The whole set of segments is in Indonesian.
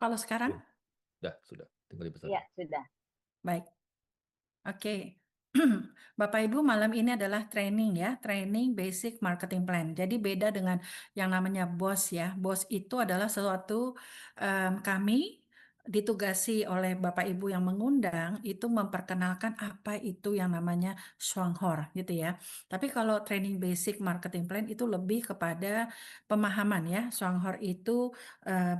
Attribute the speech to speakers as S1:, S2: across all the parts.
S1: Kalau sekarang?
S2: Sudah. Tinggal dipesan.
S3: Iya, sudah.
S1: Baik. Oke. Bapak Ibu, malam ini adalah training ya, training basic marketing plan. Jadi beda dengan yang namanya BOS ya. BOS itu adalah sesuatu kami ditugasi oleh Bapak Ibu yang mengundang itu memperkenalkan apa itu yang namanya Swanghor gitu ya. Tapi kalau training basic marketing plan itu lebih kepada pemahaman ya. Swanghor itu eh,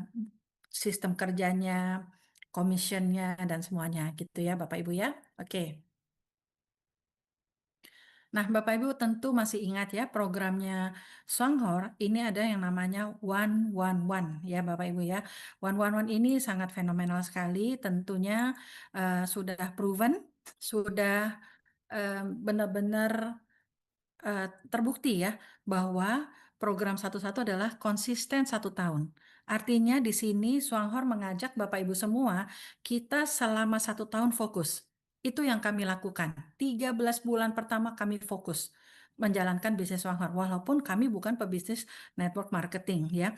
S1: sistem kerjanya, commissionnya dan semuanya gitu ya Bapak Ibu ya. Oke. Nah, Bapak Ibu tentu masih ingat ya programnya Songhor ini ada yang namanya 111 ya Bapak Ibu ya. 111 ini sangat fenomenal sekali, tentunya sudah proven, sudah benar-benar terbukti ya bahwa program satu-satu adalah konsisten 1 tahun. Artinya di sini Swanghor mengajak Bapak Ibu semua kita selama 1 tahun fokus. Itu yang kami lakukan. 13 bulan pertama kami fokus menjalankan bisnis Swanghor. Walaupun kami bukan pebisnis network marketing ya.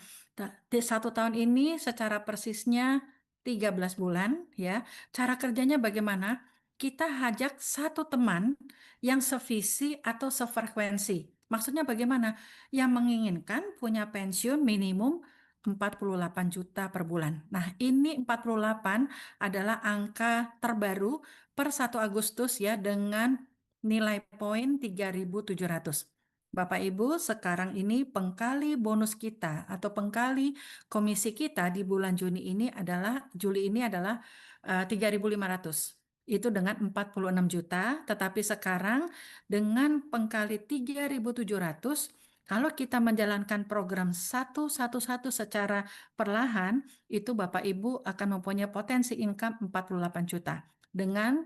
S1: Di 1 tahun ini secara persisnya 13 bulan ya. Cara kerjanya bagaimana? Kita ajak satu teman yang sevisi atau sefrekuensi. Maksudnya bagaimana? Yang menginginkan punya pensiun minimum 48 juta per bulan. Nah, ini 48 adalah angka terbaru per 1 Agustus ya dengan nilai poin 3.700. Bapak Ibu, sekarang ini pengkali bonus kita atau pengkali komisi kita di bulan Juli ini adalah 3.500. Itu dengan 46 juta, tetapi sekarang dengan pengkali 3.700, kalau kita menjalankan program satu secara perlahan, itu Bapak Ibu akan mempunyai potensi income 48 juta dengan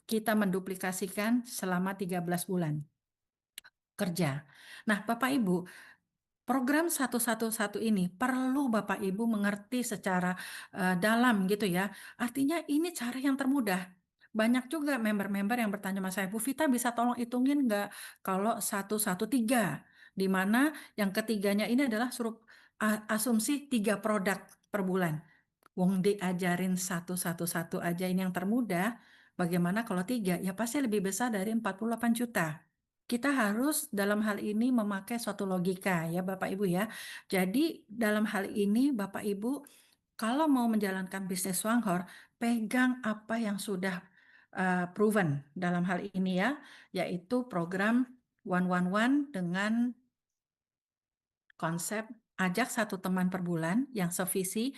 S1: kita menduplikasikan selama 13 bulan kerja. Nah, Bapak Ibu, program 111 ini perlu Bapak Ibu mengerti secara dalam gitu ya. Artinya ini cara yang termudah. Banyak juga member-member yang bertanya sama saya, Bu Vita bisa tolong hitungin nggak kalau 113, di mana yang ketiganya ini adalah suruh asumsi 3 produk per bulan. Wong diajarin satu aja ini yang termudah. Bagaimana kalau 3? Ya pasti lebih besar dari 48 juta. Kita harus dalam hal ini memakai suatu logika ya Bapak Ibu ya. Jadi dalam hal ini Bapak Ibu kalau mau menjalankan bisnis Swanghor, pegang apa yang sudah proven dalam hal ini ya, yaitu program 111 dengan konsep ajak satu teman per bulan yang sevisi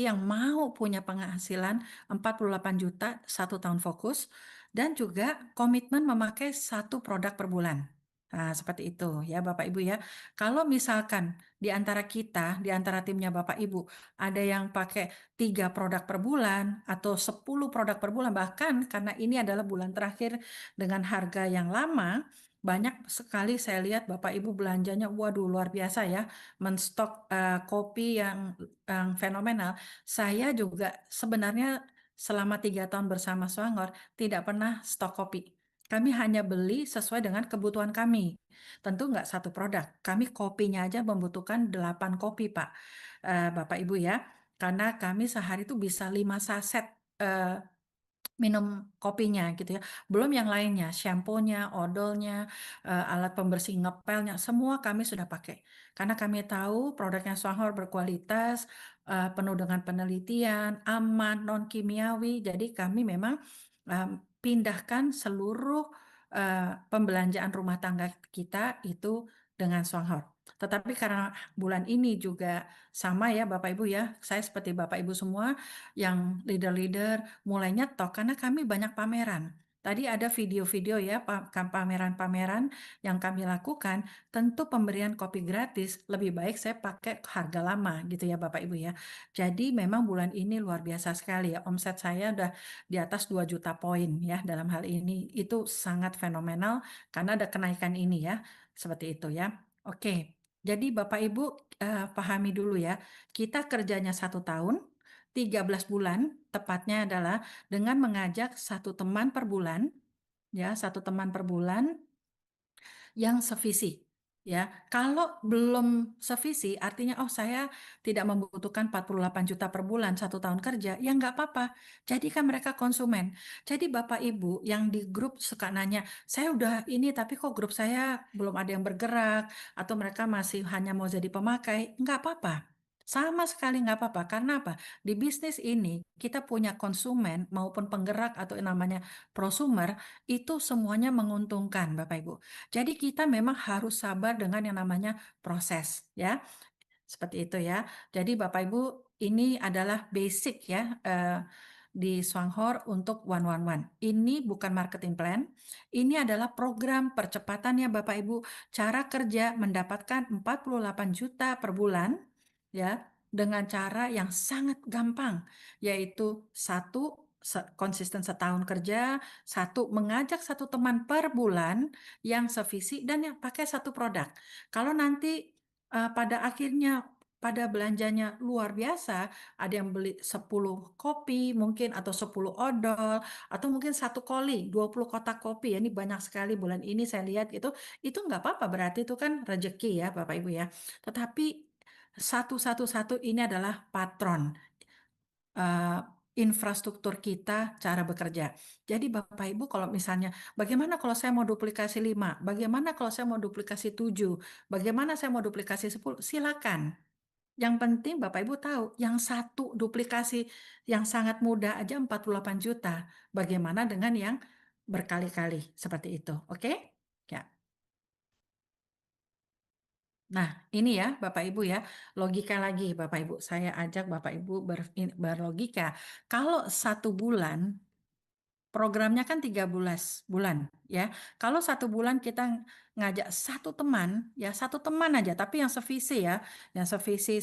S1: yang mau punya penghasilan 48 juta 1 tahun fokus, dan juga komitmen memakai 1 produk per bulan. Nah, seperti itu ya Bapak Ibu ya. Kalau misalkan di antara kita, di antara timnya Bapak Ibu, ada yang pakai 3 produk per bulan atau 10 produk per bulan, bahkan karena ini adalah bulan terakhir dengan harga yang lama, banyak sekali saya lihat Bapak Ibu belanjanya, waduh luar biasa ya, menstok kopi yang fenomenal. Saya juga sebenarnya selama 3 tahun bersama Swanghor tidak pernah stok kopi. Kami hanya beli sesuai dengan kebutuhan kami. Tentu nggak 1 produk. Kami kopinya aja membutuhkan 8 kopi Pak, Bapak Ibu ya. Karena kami sehari itu bisa 5 saset minum kopinya gitu ya. Belum yang lainnya, shampoo-nya, odolnya, alat pembersih ngepelnya, semua kami sudah pakai. Karena kami tahu produknya Swanghor berkualitas, penuh dengan penelitian, aman, non kimiawi. Jadi kami memang pindahkan seluruh pembelanjaan rumah tangga kita itu dengan Swanghor. Tetapi karena bulan ini juga sama ya Bapak Ibu ya, saya seperti Bapak Ibu semua yang leader-leader mulai nyetok karena kami banyak pameran. Tadi ada video-video ya pameran-pameran yang kami lakukan, tentu pemberian kopi gratis lebih baik saya pakai harga lama gitu ya Bapak Ibu ya. Jadi memang bulan ini luar biasa sekali ya, omset saya udah di atas 2 juta poin ya dalam hal ini. Itu sangat fenomenal karena ada kenaikan ini ya, seperti itu ya. Oke, jadi Bapak Ibu pahami dulu ya, kita kerjanya 1 tahun, 13 bulan tepatnya adalah dengan mengajak satu teman per bulan, ya, satu teman per bulan yang sevisi. Ya, kalau belum sevisi artinya, "Oh saya tidak membutuhkan 48 juta per bulan 1 tahun kerja," ya nggak apa-apa. Jadikan mereka konsumen. Jadi Bapak Ibu yang di grup suka nanya, "Saya udah ini tapi kok grup saya belum ada yang bergerak," atau mereka masih hanya mau jadi pemakai, nggak apa-apa. Sama sekali nggak apa-apa. Karena apa? Di bisnis ini kita punya konsumen maupun penggerak atau yang namanya prosumer, itu semuanya menguntungkan Bapak Ibu. Jadi kita memang harus sabar dengan yang namanya proses ya, seperti itu ya. Jadi Bapak Ibu ini adalah basic ya, di Swanghor untuk 111. Ini bukan marketing plan, ini adalah program percepatan ya Bapak Ibu. Cara kerja mendapatkan 48 juta per bulan ya, dengan cara yang sangat gampang, yaitu satu, konsisten setahun kerja, satu mengajak satu teman per bulan yang sevisi dan yang pakai satu produk. Kalau nanti pada akhirnya pada belanjanya luar biasa, ada yang beli 10 kopi mungkin atau 10 odol atau mungkin satu koli 20 kotak kopi ya, ini banyak sekali bulan ini saya lihat itu nggak apa-apa berarti itu kan rezeki ya Bapak Ibu ya. Tetapi satu ini adalah patron eee, infrastruktur kita cara bekerja. Jadi Bapak Ibu kalau misalnya, bagaimana kalau saya mau duplikasi 5? Bagaimana kalau saya mau duplikasi 7? Bagaimana saya mau duplikasi 10? Silakan. Yang penting Bapak Ibu tahu, yang satu duplikasi yang sangat mudah aja 48 juta. Bagaimana dengan yang berkali-kali seperti itu, oke? Ya. Nah, ini ya Bapak Ibu ya, logika lagi Bapak Ibu. Saya ajak Bapak Ibu berlogika. Kalau 1 bulan programnya kan 13 bulan ya. Kalau 1 bulan kita ngajak satu teman, ya satu teman aja, tapi yang sevisi ya, yang sevisi,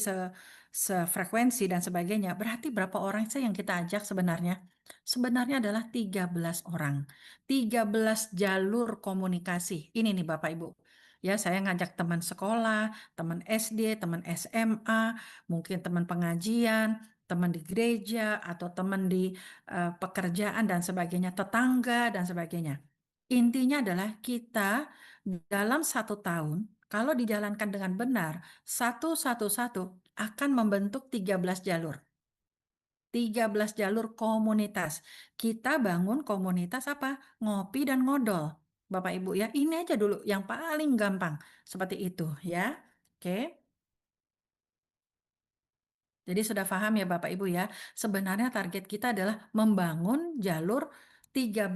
S1: sefrekuensi dan sebagainya. Berarti berapa orang sih yang kita ajak sebenarnya? Sebenarnya adalah 13 orang. 13 jalur komunikasi. Ini nih Bapak Ibu. Ya, saya ngajak teman sekolah, teman SD, teman SMA, mungkin teman pengajian, teman di gereja, atau teman di pekerjaan dan sebagainya, tetangga dan sebagainya. Intinya adalah kita dalam 1 tahun, kalau dijalankan dengan benar, satu akan membentuk 13 jalur. 13 jalur komunitas. Kita bangun komunitas apa? Ngopi dan ngodol. Bapak Ibu ya, ini aja dulu yang paling gampang. Seperti itu ya. Oke. Jadi sudah paham ya Bapak Ibu ya, sebenarnya target kita adalah membangun jalur 13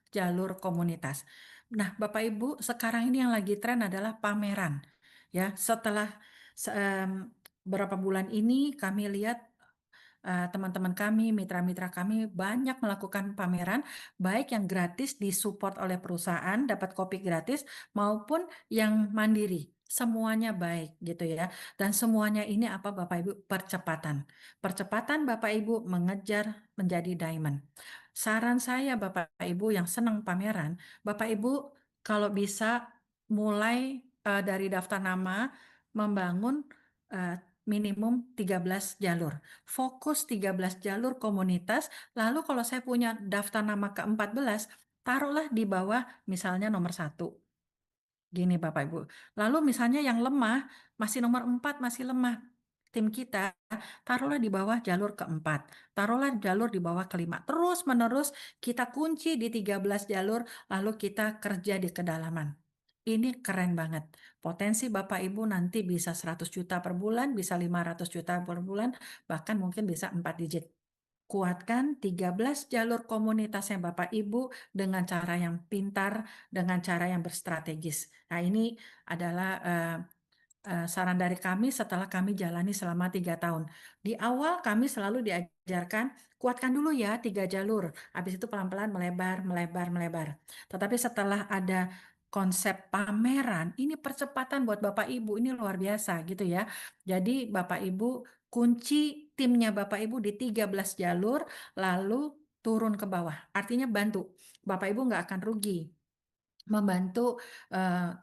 S1: jalur komunitas. Nah, Bapak Ibu, sekarang ini yang lagi tren adalah pameran. Ya, setelah beberapa bulan ini kami lihat teman-teman kami, mitra-mitra kami banyak melakukan pameran, baik yang gratis disupport oleh perusahaan, dapat kopi gratis, maupun yang mandiri. Semuanya baik gitu ya. Dan semuanya ini apa Bapak Ibu? Percepatan. Percepatan Bapak Ibu mengejar menjadi diamond. Saran saya Bapak Ibu yang senang pameran, Bapak Ibu kalau bisa mulai dari daftar nama, membangun eh, minimum 13 jalur. Fokus 13 jalur komunitas, lalu kalau saya punya daftar nama ke-14, taruhlah di bawah misalnya nomor 1. Gini Bapak Ibu. Lalu misalnya yang lemah, masih nomor 4 masih lemah. Tim kita, taruhlah di bawah jalur ke-4. Taruhlah jalur di bawah ke-5. Terus menerus kita kunci di 13 jalur, lalu kita kerja di kedalaman. Ini keren banget. Potensi Bapak Ibu nanti bisa 100 juta per bulan, bisa 500 juta per bulan, bahkan mungkin bisa 4 digit. Kuatkan 13 jalur komunitasnya Bapak Ibu dengan cara yang pintar, dengan cara yang berstrategis. Nah, ini adalah saran dari kami setelah kami jalani selama 3 tahun. Di awal kami selalu diajarkan, kuatkan dulu ya 3 jalur. Habis itu pelan-pelan melebar, melebar, melebar. Tetapi setelah ada konsep pameran, ini percepatan buat Bapak Ibu, ini luar biasa gitu ya. Jadi Bapak Ibu kunci timnya Bapak Ibu di 13 jalur, lalu turun ke bawah. Artinya bantu. Bapak Ibu nggak akan rugi. Membantu,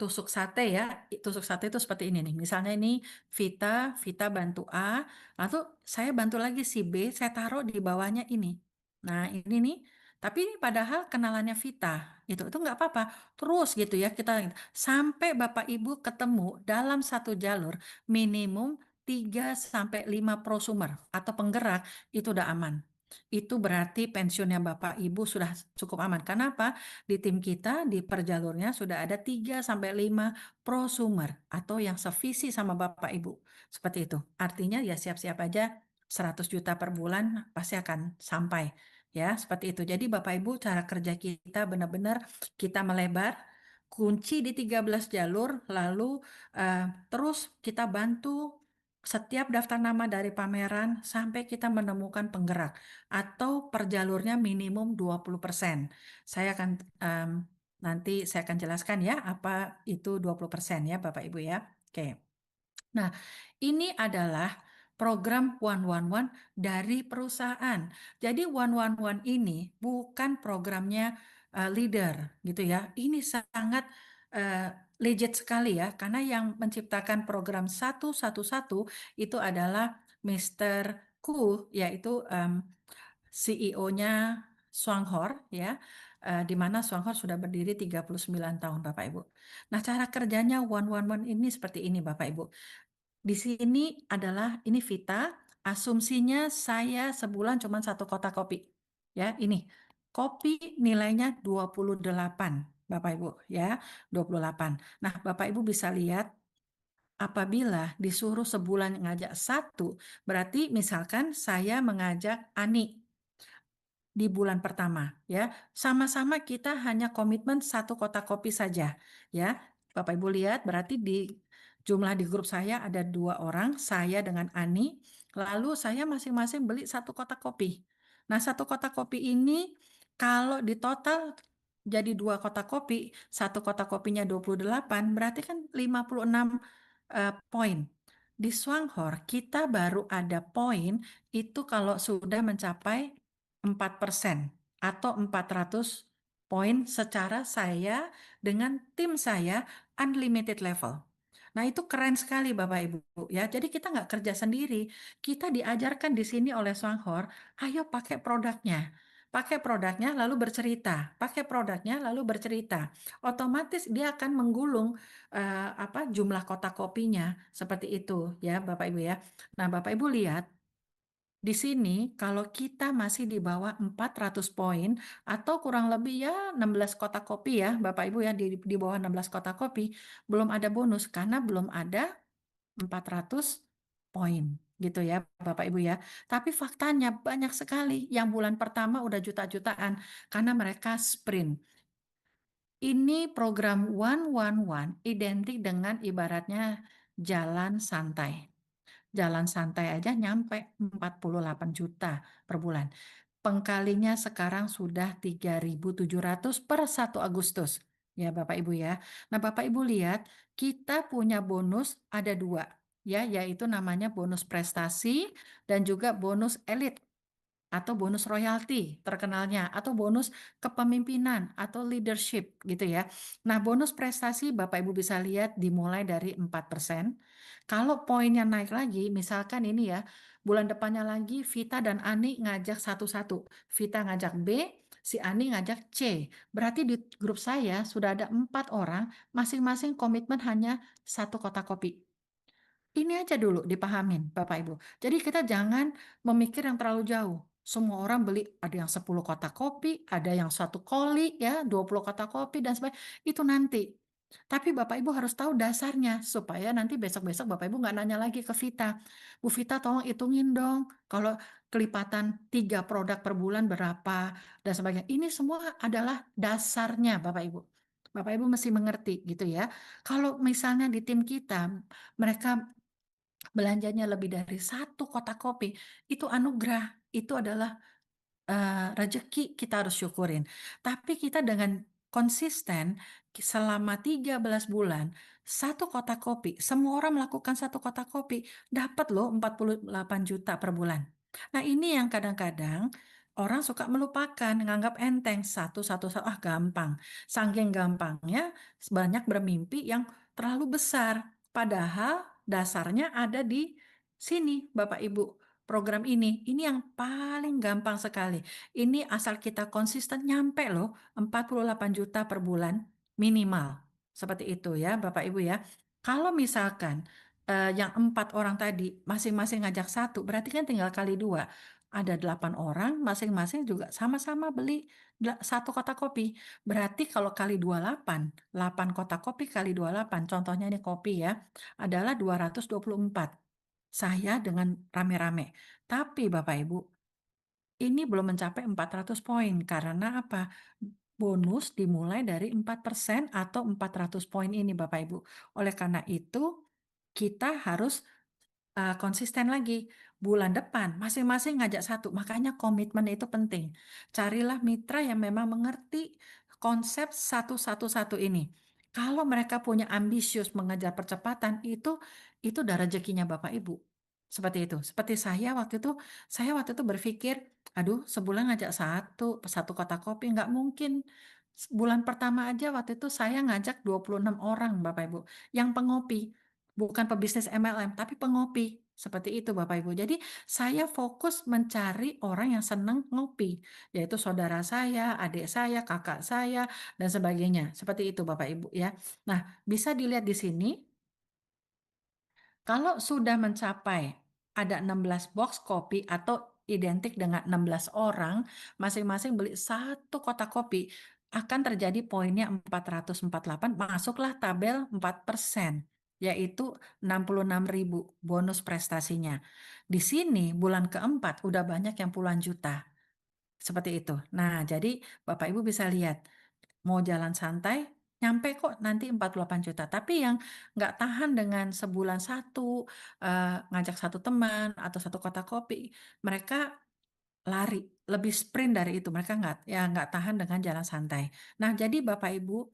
S1: tusuk sate ya, tusuk sate itu seperti ini nih, misalnya ini Vita, Vita bantu A, lalu saya bantu lagi si B, saya taruh di bawahnya ini. Nah ini nih, tapi ini padahal kenalannya Vita, itu nggak apa-apa. Terus gitu ya kita sampai Bapak Ibu ketemu dalam satu jalur minimum 3 sampai 5 prosumer atau penggerak itu udah aman. Itu berarti pensiunnya Bapak Ibu sudah cukup aman. Kenapa? Di tim kita di perjalurnya sudah ada 3 sampai 5 prosumer atau yang sevisi sama Bapak Ibu. Seperti itu. Artinya ya siap-siap aja 100 juta per bulan pasti akan sampai. Ya, seperti itu. Jadi Bapak Ibu cara kerja kita benar-benar kita melebar, kunci di 13 jalur, lalu terus kita bantu setiap daftar nama dari pameran sampai kita menemukan penggerak atau per jalurnya minimum 20%. Saya akan nanti saya akan jelaskan ya apa itu 20% ya Bapak Ibu ya. Oke. Nah, ini adalah program 111 dari perusahaan. Jadi 111 ini bukan programnya leader gitu ya. Ini sangat eh, legit sekali ya karena yang menciptakan program 111 itu adalah Mr. Ku yaitu CEO-nya Swanghor ya. Di mana Swanghor sudah berdiri 39 tahun Bapak Ibu. Nah, cara kerjanya 111 ini seperti ini Bapak Ibu. Di sini adalah ini Vita, asumsinya saya sebulan cuma satu kotak kopi. Ya, ini. Kopi nilainya 28, Bapak Ibu, ya. 28. Nah, Bapak Ibu bisa lihat apabila disuruh sebulan ngajak satu, berarti misalkan saya mengajak Ani di bulan pertama ya sama-sama kita hanya komitmen satu kotak kopi saja ya Bapak Ibu lihat berarti di jumlah di grup saya ada 2 orang saya dengan Ani lalu saya masing-masing beli satu kotak kopi nah satu kotak kopi ini kalau di total jadi 2 kotak kopi satu kotak kopinya 28 berarti kan 56 poin di Swanghor kita baru ada poin itu kalau sudah mencapai 4% atau 400 poin secara saya dengan tim saya unlimited level. Nah, itu keren sekali Bapak Ibu ya. Jadi kita nggak kerja sendiri. Kita diajarkan di sini oleh Swanghor, ayo pakai produknya. Pakai produknya lalu bercerita, pakai produknya lalu bercerita. Otomatis dia akan menggulung jumlah kotak kopinya seperti itu ya Bapak Ibu ya. Nah, Bapak Ibu lihat di sini kalau kita masih di bawah 400 poin atau kurang lebih ya 16 kotak kopi ya Bapak Ibu ya di bawah 16 kotak kopi belum ada bonus karena belum ada 400 poin gitu ya Bapak Ibu ya. Tapi faktanya banyak sekali yang bulan pertama udah juta-jutaan karena mereka sprint. Ini program 111 identik dengan ibaratnya jalan santai. Jalan santai aja nyampe 48 juta per bulan. Pengkalinya sekarang sudah 3.700 per 1 Agustus. Ya Bapak Ibu ya. Nah Bapak Ibu lihat kita punya bonus ada 2 ya yaitu namanya bonus prestasi dan juga bonus elit atau bonus royalti terkenalnya atau bonus kepemimpinan atau leadership gitu ya. Nah, bonus prestasi Bapak Ibu bisa lihat dimulai dari 4%. Kalau poinnya naik lagi, misalkan ini ya, bulan depannya lagi Vita dan Ani ngajak satu-satu. Vita ngajak B, si Ani ngajak C. Berarti di grup saya sudah ada 4 orang, masing-masing komitmen hanya satu kotak kopi. Ini aja dulu dipahamin Bapak Ibu. Jadi kita jangan memikir yang terlalu jauh. Semua orang beli ada yang 10 kotak kopi, ada yang satu koli ya, 20 kotak kopi dan sebagainya. Itu nanti. Tapi Bapak Ibu harus tahu dasarnya supaya nanti besok-besok Bapak Ibu nggak nanya lagi ke Vita. Bu Vita tolong hitungin dong kalau kelipatan 3 produk per bulan berapa dan sebagainya. Ini semua adalah dasarnya Bapak Ibu. Bapak Ibu mesti mengerti gitu ya. Kalau misalnya di tim kita mereka belanjanya lebih dari satu kotak kopi, itu anugerah, itu adalah rezeki kita harus syukurin. Tapi kita dengan konsisten selama 13 bulan, satu kotak kopi, semua orang melakukan satu kotak kopi, dapat loh 48 juta per bulan. Nah ini yang kadang-kadang orang suka melupakan, nganggap enteng, satu-satu, gampang. Saking gampangnya, banyak bermimpi yang terlalu besar. Padahal dasarnya ada di sini, Bapak Ibu. program ini yang paling gampang sekali. Ini asal kita konsisten nyampe loh 48 juta per bulan minimal. Seperti itu ya Bapak Ibu ya. Kalau misalkan yang 4 orang tadi masing-masing ngajak satu, berarti kan tinggal kali dua. Ada 8 orang, masing-masing juga sama-sama beli satu kotak kopi. Berarti kalau kali 28, 8 kotak kopi kali 28, contohnya ini kopi ya, adalah 224. Saya dengan rame-rame. Tapi Bapak Ibu, ini belum mencapai 400 poin. Karena apa? Bonus dimulai dari 4% atau 400 poin ini Bapak Ibu. Oleh karena itu, kita harus konsisten lagi. Bulan depan masing-masing ngajak satu, makanya komitmen itu penting. Carilah mitra yang memang mengerti konsep satu-satu-satu ini. Kalau mereka punya ambisius mengejar percepatan, itu udah rezekinya Bapak Ibu. Seperti itu. Seperti saya waktu itu berpikir, aduh sebulan ngajak satu, satu kotak kopi, nggak mungkin. Bulan pertama aja waktu itu saya ngajak 26 orang Bapak Ibu, yang pengopi. Bukan pebisnis MLM, tapi pengopi. Seperti itu Bapak Ibu. Jadi saya fokus mencari orang yang senang ngopi. Yaitu saudara saya, adik saya, kakak saya, dan sebagainya. Seperti itu Bapak Ibu ya. Nah, bisa dilihat di sini. Kalau sudah mencapai ada 16 box kopi atau identik dengan 16 orang, masing-masing beli satu kotak kopi, akan terjadi poinnya 448, masuklah tabel 4%, yaitu 66.000 bonus prestasinya. Di sini bulan keempat udah banyak yang puluhan juta. Seperti itu. Nah, jadi Bapak Ibu bisa lihat, mau jalan santai, nyampe kok nanti 48 juta. Tapi yang nggak tahan dengan sebulan satu, ngajak satu teman atau satu kotak kopi, mereka lari, lebih sprint dari itu. Mereka nggak tahan dengan jalan santai. Nah, jadi Bapak Ibu,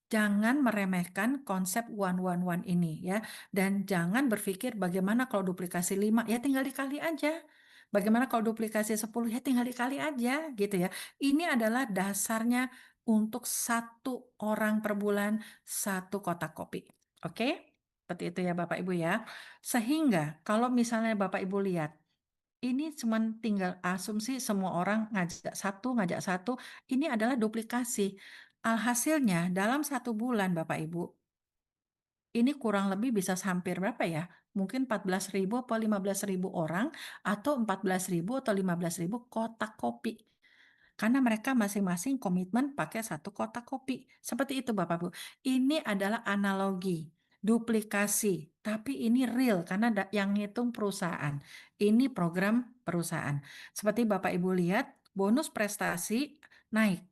S1: jangan meremehkan konsep one-one-one ini ya. Dan jangan berpikir bagaimana kalau duplikasi 5, ya tinggal dikali aja. Bagaimana kalau duplikasi 10, ya tinggal dikali aja gitu ya. Ini adalah dasarnya untuk satu orang per bulan, satu kotak kopi. Oke? Seperti itu ya Bapak Ibu ya. Sehingga kalau misalnya Bapak Ibu lihat, ini cuman tinggal asumsi semua orang ngajak satu, ini adalah duplikasi. Alhasilnya dalam 1 bulan Bapak Ibu, ini kurang lebih bisa hampir berapa ya? Mungkin 14.000 atau 15.000 orang, atau 14.000 atau 15.000 kotak kopi. Karena mereka masing-masing komitmen pakai satu kotak kopi. Seperti itu Bapak Bu. Ini adalah analogi, duplikasi. Tapi ini real karena yang ngitung perusahaan. Ini program perusahaan. Seperti Bapak Ibu lihat, bonus prestasi naik.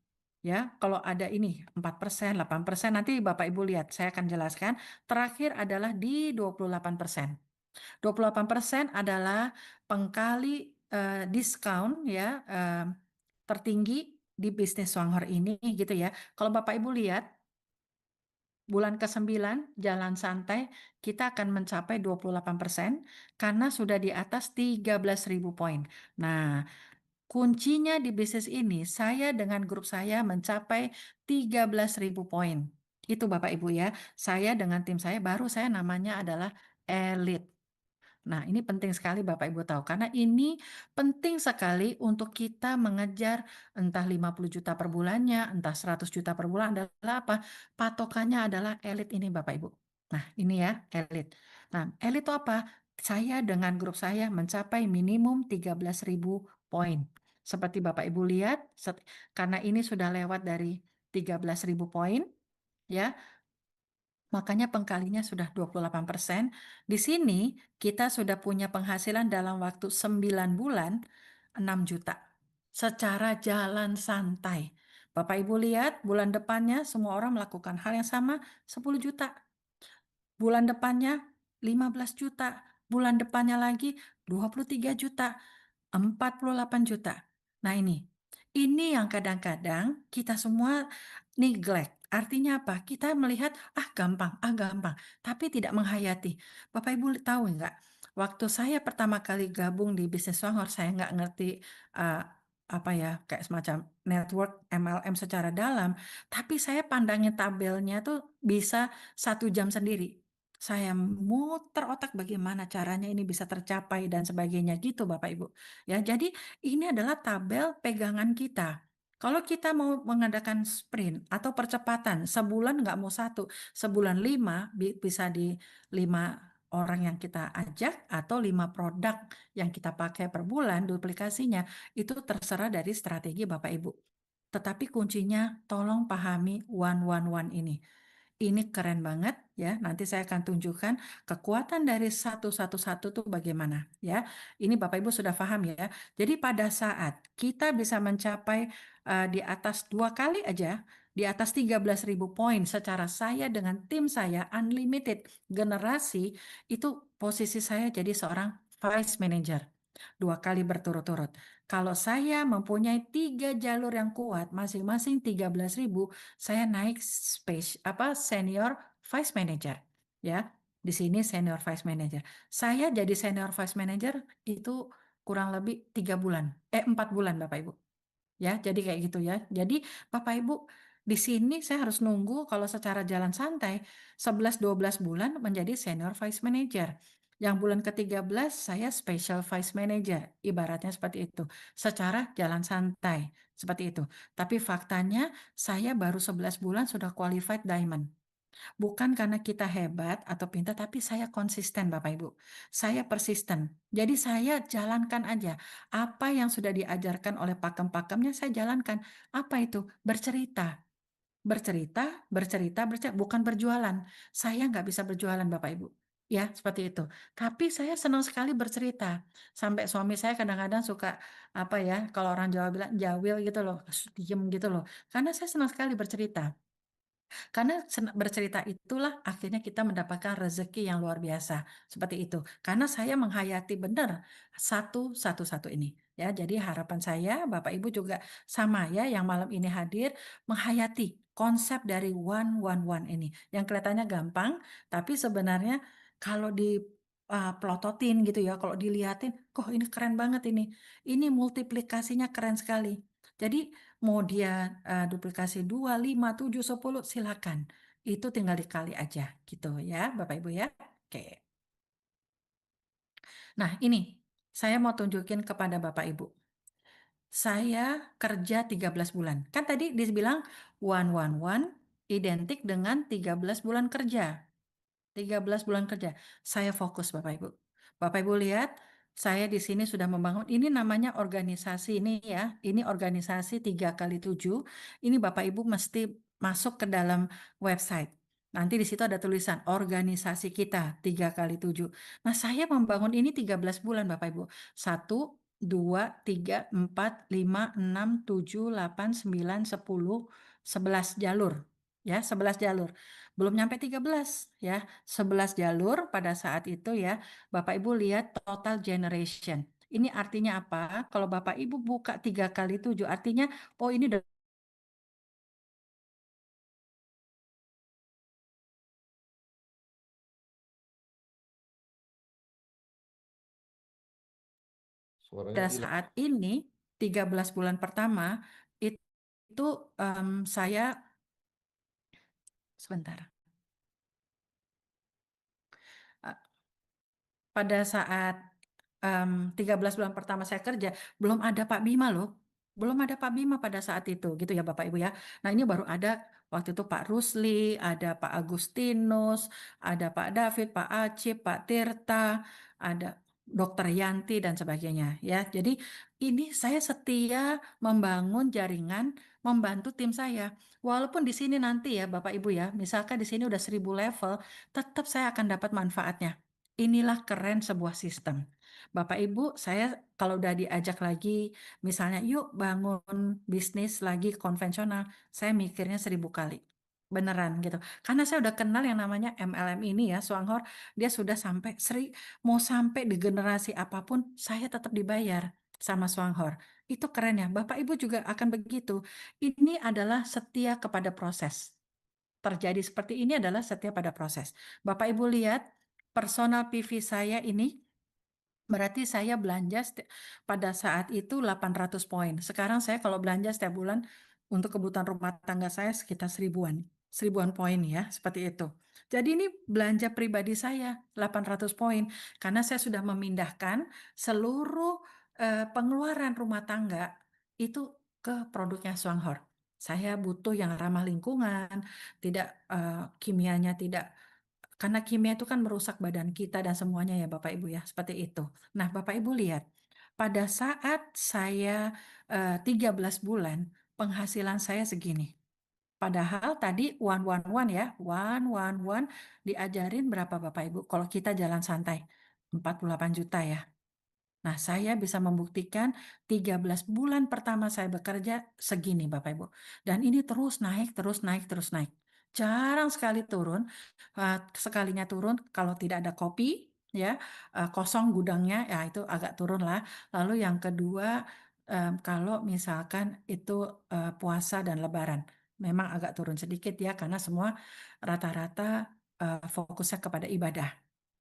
S1: Ya, kalau ada ini 4%, 8%, nanti Bapak Ibu lihat, saya akan jelaskan. Terakhir adalah di 28%. 28% adalah pengkali diskon ya, tertinggi di bisnis Songhor ini gitu ya. Kalau Bapak Ibu lihat, bulan ke-9 jalan santai kita akan mencapai 28% karena sudah di atas 13.000 poin. Nah, kuncinya di bisnis ini saya dengan grup saya mencapai 13.000 poin. Itu Bapak Ibu ya. Saya dengan tim saya baru saya namanya adalah elit. Nah, ini penting sekali Bapak Ibu tahu karena ini penting sekali untuk kita mengejar entah 50 juta per bulannya, entah 100 juta per bulan adalah apa? Patokannya adalah elit ini Bapak Ibu. Nah, ini ya elit. Nah, elit itu apa? Saya dengan grup saya mencapai minimum 13.000 poin. Seperti Bapak Ibu lihat, karena ini sudah lewat dari 13.000 poin, ya, makanya pengkalinya sudah 28%. Di sini kita sudah punya penghasilan dalam waktu 9 bulan 6 juta. Secara jalan santai. Bapak Ibu lihat bulan depannya semua orang melakukan hal yang sama 10 juta. Bulan depannya 15 juta. Bulan depannya lagi 23 juta. 48 juta. Nah ini yang kadang-kadang kita semua neglect. Artinya apa? Kita melihat, gampang, gampang. Tapi tidak menghayati. Bapak Ibu tahu nggak? Waktu saya pertama kali gabung di bisnis Songhor, saya nggak ngerti uh, apa ya, kayak semacam network MLM secara dalam. Tapi saya pandangin tabelnya tuh bisa 1 jam sendiri. Saya muter otak bagaimana caranya ini bisa tercapai dan sebagainya gitu Bapak Ibu. Ya, jadi ini adalah tabel pegangan kita. Kalau kita mau mengadakan sprint atau percepatan, sebulan nggak mau satu, sebulan 5 bisa di 5 orang yang kita ajak atau 5 produk yang kita pakai per bulan duplikasinya, itu terserah dari strategi Bapak Ibu. Tetapi kuncinya tolong pahami one ini. Ini keren banget ya. Nanti saya akan tunjukkan kekuatan dari satu tuh bagaimana ya. Ini Bapak Ibu sudah paham ya. Jadi pada saat kita bisa mencapai di atas 2 kali aja, di atas 13.000 poin secara saya dengan tim saya unlimited generasi, itu posisi saya jadi seorang vice manager 2 kali berturut-turut. Kalau saya mempunyai 3 jalur yang kuat, masing-masing 13.000, saya naik senior vice manager ya. Di sini senior vice manager. Saya jadi senior vice manager itu kurang lebih 3 bulan, 4 bulan Bapak Ibu. Ya, jadi kayak gitu ya. Jadi Bapak Ibu di sini saya harus nunggu kalau secara jalan santai 11-12 bulan menjadi senior vice manager. Yang bulan ke-13 saya special vice manager, ibaratnya seperti itu. Secara jalan santai seperti itu. Tapi faktanya saya baru 11 bulan sudah qualified diamond. Bukan karena kita hebat atau pintar, tapi saya konsisten Bapak Ibu. Saya persisten. Jadi saya jalankan aja. Apa yang sudah diajarkan oleh pakem-pakemnya saya jalankan. Apa itu? Bercerita. Bercerita, bukan berjualan. Saya nggak bisa berjualan Bapak Ibu. Ya, seperti itu. Tapi saya senang sekali bercerita. Sampai suami saya kadang-kadang suka, apa ya, kalau orang Jawa bilang jawil gitu loh, diem gitu loh. Karena saya senang sekali bercerita. Karena bercerita itulah akhirnya kita mendapatkan rezeki yang luar biasa. Seperti itu. Karena saya menghayati benar satu ini. Ya, jadi harapan saya Bapak Ibu juga sama ya yang malam ini hadir menghayati konsep dari one ini. Yang kelihatannya gampang, tapi sebenarnya kalau di pelototin gitu ya, kalau dilihatin, kok ini keren banget ini. Ini multiplikasinya keren sekali. Jadi mau dia duplikasi 2, 5, 7, 10 silakan. Itu tinggal dikali aja gitu ya Bapak Ibu ya. Oke. Nah, ini saya mau tunjukin kepada Bapak Ibu. Saya kerja 13 bulan. Kan tadi dibilang one identik dengan 13 bulan kerja. 13 bulan kerja. Saya fokus Bapak Ibu. Bapak Ibu lihat, saya di sini sudah membangun, ini namanya organisasi ini ya, ini organisasi 3 kali 7. Ini Bapak Ibu mesti masuk ke dalam website. Nanti di situ ada tulisan organisasi kita 3 kali 7. Nah saya membangun ini 13 bulan Bapak Ibu. 1, 2, 3, 4, 5, 6, 7, 8, 9, 10, 11 jalur. Ya, 11 jalur. Belum nyampe 13 ya. 11 jalur pada saat itu ya. Bapak Ibu lihat total generation. Ini artinya apa? Kalau Bapak Ibu buka 3 kali 7 artinya oh ini udah
S2: Suaranya
S1: pada
S2: hilang.
S1: saat ini 13 bulan pertama itu saya sebentar. Pada saat 13 bulan pertama saya kerja, belum ada Pak Bima loh. Belum ada Pak Bima pada saat itu, gitu ya Bapak Ibu ya. Nah ini baru ada waktu itu Pak Rusli, ada Pak Agustinus, ada Pak David, Pak Acip, Pak Tirta, ada Dokter Yanti dan sebagainya ya. Jadi ini saya setia membangun jaringan, membantu tim saya. Walaupun di sini nanti ya Bapak Ibu ya, misalkan di sini udah 1.000 level, tetap saya akan dapat manfaatnya. Inilah keren sebuah sistem. Bapak Ibu, saya kalau udah diajak lagi, misalnya yuk bangun bisnis lagi konvensional, saya mikirnya 1.000 kali. Beneran gitu. Karena saya udah kenal yang namanya MLM ini ya, Suanghor, dia sudah mau sampai di generasi apapun, saya tetap dibayar sama Suanghor. Itu keren ya. Bapak Ibu juga akan begitu. Ini adalah setia kepada proses. Terjadi seperti ini adalah setia pada proses. Bapak Ibu lihat personal PV saya ini berarti saya belanja pada saat itu 800 poin. Sekarang saya kalau belanja setiap bulan untuk kebutuhan rumah tangga saya sekitar 1.000-an. 1.000-an poin ya, seperti itu. Jadi ini belanja pribadi saya 800 poin karena saya sudah memindahkan seluruh, pengeluaran rumah tangga itu ke produknya Swanghor. Saya butuh yang ramah lingkungan, tidak, kimianya tidak karena kimia itu kan merusak badan kita dan semuanya ya Bapak Ibu ya, seperti itu. Nah Bapak Ibu lihat, pada saat saya, 13 bulan, penghasilan saya segini. Padahal tadi one one one ya, one one one diajarin berapa Bapak Ibu? Kalau kita jalan santai, 48 juta ya. Nah, saya bisa membuktikan 13 bulan pertama saya bekerja segini Bapak Ibu. Dan ini terus naik, terus naik, terus naik. Jarang sekali turun, sekalinya turun kalau tidak ada kopi ya, kosong gudangnya ya itu agak turun lah. Lalu yang kedua, kalau misalkan itu, puasa dan lebaran, memang agak turun sedikit ya karena semua rata-rata, fokusnya kepada ibadah.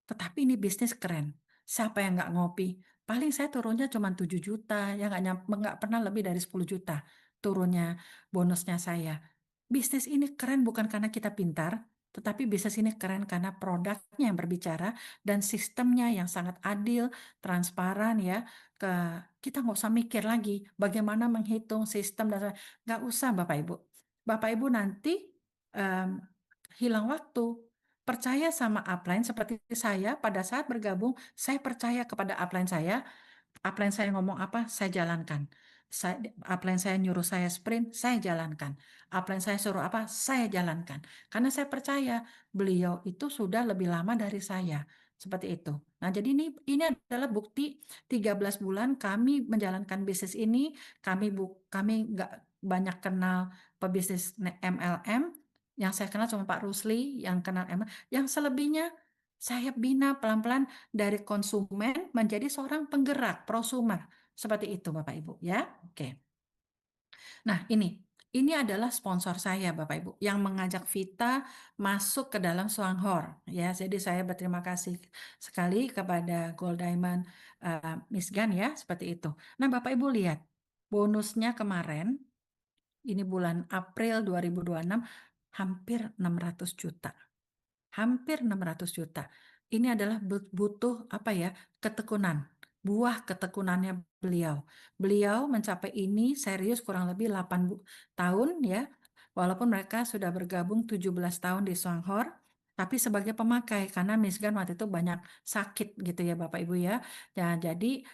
S1: Tetapi ini bisnis keren. Siapa yang nggak ngopi? Paling saya turunnya cuma 7 juta, ya nggak pernah lebih dari 10 juta turunnya bonusnya saya. Bisnis ini keren bukan karena kita pintar, tetapi bisnis ini keren karena produknya yang berbicara dan sistemnya yang sangat adil, transparan ya. Kita nggak usah mikir lagi bagaimana menghitung sistem dan nggak usah Bapak Ibu. Bapak Ibu nanti em, hilang waktu. Percaya sama upline seperti saya pada saat bergabung, saya percaya kepada upline saya. Upline saya ngomong apa, saya jalankan. Upline saya nyuruh saya sprint, saya jalankan. Upline saya suruh apa, saya jalankan. Karena saya percaya beliau itu sudah lebih lama dari saya. Seperti itu. Nah, jadi ini adalah bukti 13 bulan kami menjalankan bisnis ini, kami nggak banyak kenal pebisnis MLM, yang saya kenal cuma Pak Rusli yang kenal MLM, yang selebihnya saya bina pelan-pelan dari konsumen menjadi seorang penggerak, prosumer. Seperti itu Bapak Ibu ya. Oke. Nah ini adalah sponsor saya Bapak Ibu yang mengajak Vita masuk ke dalam Swanghor ya. Jadi saya berterima kasih sekali kepada Gold Diamond Miss Gan ya seperti itu. Nah Bapak Ibu lihat bonusnya kemarin ini bulan April 2026 hampir 600 juta. Hampir 600 juta. Ini adalah butuh apa ya, ketekunan, buah ketekunannya beliau. Beliau mencapai ini serius kurang lebih 8 tahun ya, walaupun mereka sudah bergabung 17 tahun di Swanghor, tapi sebagai pemakai karena Michigan waktu itu banyak sakit gitu ya Bapak Ibu ya. Ya jadi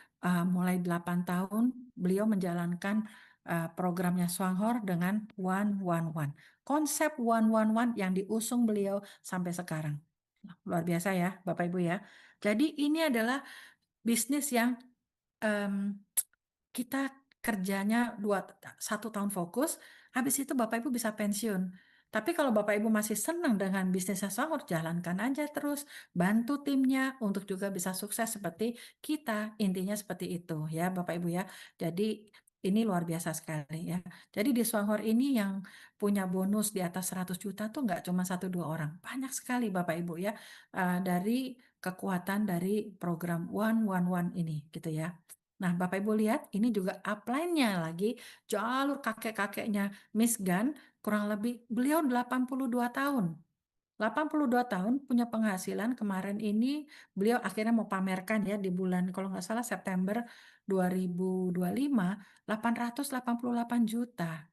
S1: mulai 8 tahun beliau menjalankan programnya Swanghor dengan one one one. Konsep one one one yang diusung beliau sampai sekarang. Luar biasa ya, Bapak Ibu ya. Jadi ini adalah bisnis yang em, kita kerjanya 1 tahun fokus, habis itu Bapak Ibu bisa pensiun. Tapi kalau Bapak Ibu masih senang dengan bisnis sahur, jalankan aja terus, bantu timnya untuk juga bisa sukses seperti kita. Intinya seperti itu ya Bapak Ibu ya. Jadi ini luar biasa sekali ya. Jadi di Swanghor ini yang punya bonus di atas 100 juta tuh nggak cuma 1 2 orang, banyak sekali Bapak Ibu ya, dari kekuatan dari program one one one ini gitu ya. Nah, Bapak Ibu lihat ini juga upline-nya lagi jalur kakek-kakeknya Miss Gan kurang lebih beliau 82 tahun. 82 tahun punya penghasilan kemarin ini beliau akhirnya mau pamerkan ya di bulan kalau nggak salah September 2025 888 juta.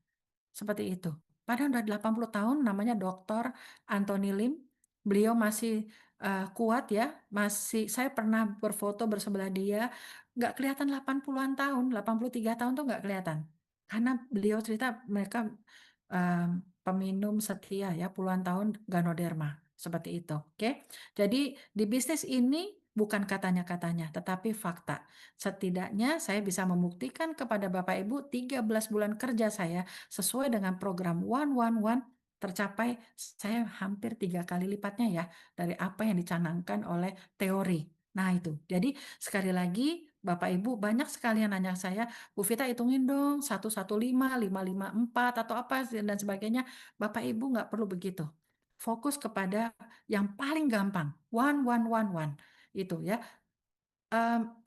S1: Seperti itu. Padahal udah 80 tahun namanya Dokter Anthony Lim. Beliau masih kuat ya, masih saya pernah berfoto bersebelah dia, nggak kelihatan 80-an tahun, 83 tahun tuh nggak kelihatan. Karena beliau cerita mereka peminum setia ya puluhan tahun Ganoderma seperti itu. Oke. Jadi di bisnis ini bukan katanya-katanya tetapi fakta. Setidaknya saya bisa membuktikan kepada Bapak Ibu 13 bulan kerja saya sesuai dengan program one one one tercapai saya hampir 3 kali lipatnya ya dari apa yang dicanangkan oleh teori. Nah itu, jadi sekali lagi Bapak Ibu banyak sekali yang nanya saya, Bu Vita hitungin dong 115, 554 atau apa dan sebagainya. Bapak Ibu nggak perlu begitu. Fokus kepada yang paling gampang, one one one one itu ya.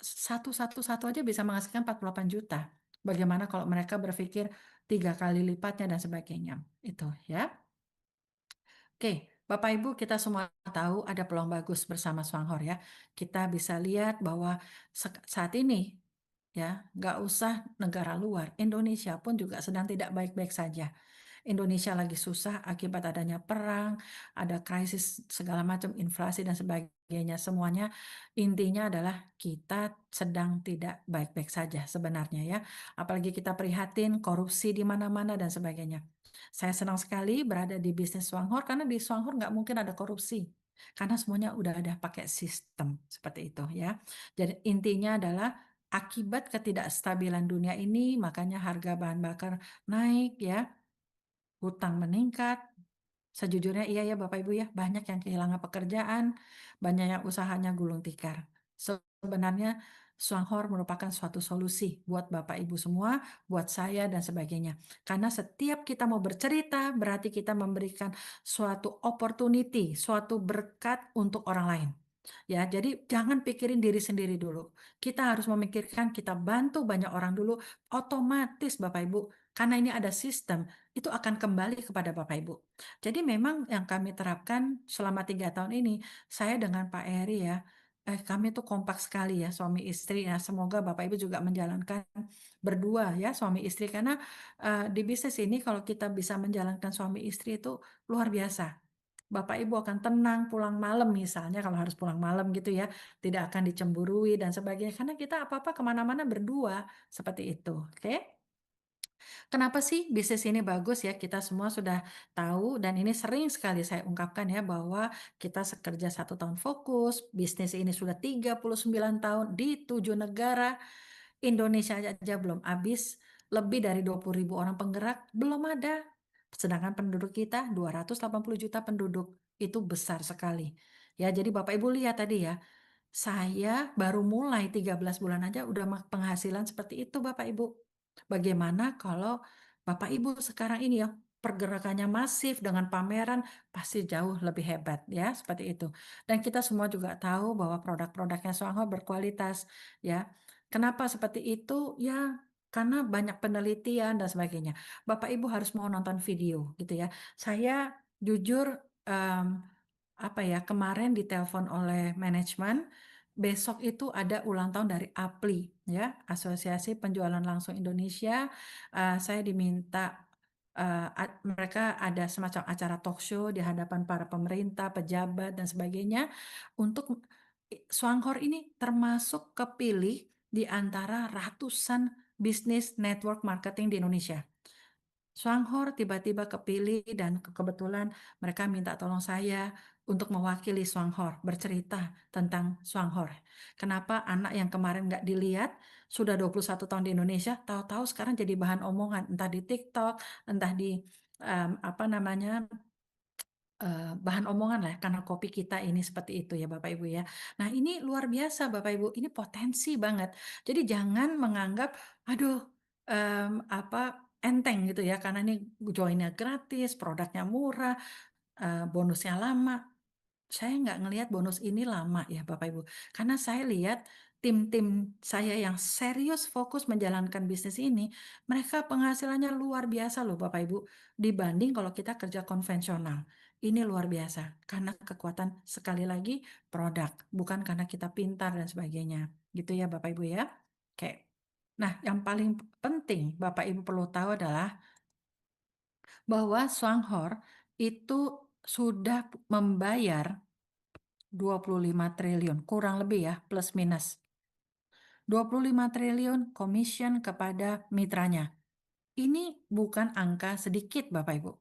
S1: Satu aja bisa menghasilkan 48 juta. Bagaimana kalau mereka berpikir 3 kali lipatnya dan sebagainya. Itu ya. Oke, Bapak Ibu, kita semua tahu ada peluang bagus bersama Swanghor ya. Kita bisa lihat bahwa saat ini ya, nggak usah negara luar, Indonesia pun juga sedang tidak baik-baik saja. Indonesia lagi susah akibat adanya perang, ada krisis segala macam, inflasi dan sebagainya. Semuanya intinya adalah kita sedang tidak baik-baik saja sebenarnya ya. Apalagi kita prihatin korupsi di mana-mana dan sebagainya. Saya senang sekali berada di bisnis Swanghor karena di Swanghor nggak mungkin ada korupsi. Karena semuanya udah ada pakai sistem seperti itu ya. Jadi intinya adalah akibat ketidakstabilan dunia ini makanya harga bahan bakar naik ya, hutang meningkat. Sejujurnya iya ya Bapak Ibu ya, banyak yang kehilangan pekerjaan, banyak yang usahanya gulung tikar. Sebenarnya Swanghor merupakan suatu solusi buat Bapak Ibu semua, buat saya dan sebagainya. Karena setiap kita mau bercerita, berarti kita memberikan suatu opportunity, suatu berkat untuk orang lain. Ya, jadi jangan pikirin diri sendiri dulu. Kita harus memikirkan kita bantu banyak orang dulu, otomatis Bapak Ibu, karena ini ada sistem, itu akan kembali kepada Bapak Ibu. Jadi memang yang kami terapkan selama 3 tahun ini, saya dengan Pak Eri ya, kami tuh kompak sekali ya suami istri. Ya, semoga Bapak Ibu juga menjalankan berdua ya suami istri karena di bisnis ini kalau kita bisa menjalankan suami istri itu luar biasa. Bapak Ibu akan tenang pulang malam misalnya kalau harus pulang malam gitu ya, tidak akan dicemburui dan sebagainya karena kita apa-apa kemana-mana berdua seperti itu. Oke? Kenapa sih bisnis ini bagus ya? Kita semua sudah tahu dan ini sering sekali saya ungkapkan ya bahwa kita kerja 1 tahun fokus, bisnis ini sudah 39 tahun di 7 negara, Indonesia aja belum habis, lebih dari 20.000 orang penggerak belum ada. Sedangkan penduduk kita 280 juta penduduk, itu besar sekali. Ya, jadi Bapak Ibu lihat tadi ya, saya baru mulai 13 bulan aja udah penghasilan seperti itu Bapak Ibu. Bagaimana kalau Bapak Ibu sekarang ini ya pergerakannya masif dengan pameran pasti jauh lebih hebat ya seperti itu. Dan kita semua juga tahu bahwa produk-produknya Swanghor berkualitas ya. Kenapa seperti itu? Ya karena banyak penelitian dan sebagainya. Bapak Ibu harus mau nonton video gitu ya. Saya jujur apa ya, kemarin ditelepon oleh manajemen, besok itu ada ulang tahun dari APLI ya, Asosiasi Penjualan Langsung Indonesia. Saya diminta, mereka ada semacam acara talk show di hadapan para pemerintah, pejabat dan sebagainya untuk Swanghor ini termasuk kepilih di antara ratusan bisnis network marketing di Indonesia. Swanghor tiba-tiba kepilih dan kebetulan mereka minta tolong saya untuk mewakili Swanghor, bercerita tentang Swanghor. Kenapa anak yang kemarin nggak dilihat, sudah 21 tahun di Indonesia, tahu-tahu sekarang jadi bahan omongan, entah di TikTok, entah di apa namanya, bahan omongan lah karena kopi kita ini seperti itu ya Bapak Ibu ya. Nah ini luar biasa Bapak Ibu, ini potensi banget. Jadi jangan menganggap, aduh apa enteng gitu ya karena ini joinnya gratis, produknya murah, bonusnya lama. Saya nggak ngelihat bonus ini lama ya Bapak Ibu. Karena saya lihat tim-tim saya yang serius fokus menjalankan bisnis ini, mereka penghasilannya luar biasa loh Bapak Ibu. Dibanding kalau kita kerja konvensional. Ini luar biasa. Karena kekuatan sekali lagi produk. Bukan karena kita pintar dan sebagainya. Gitu ya Bapak Ibu ya. Oke. Nah yang paling penting Bapak Ibu perlu tahu adalah bahwa Swanghor itu sudah membayar 25 triliun, kurang lebih ya, plus minus. 25 triliun commission kepada mitranya. Ini bukan angka sedikit Bapak Ibu.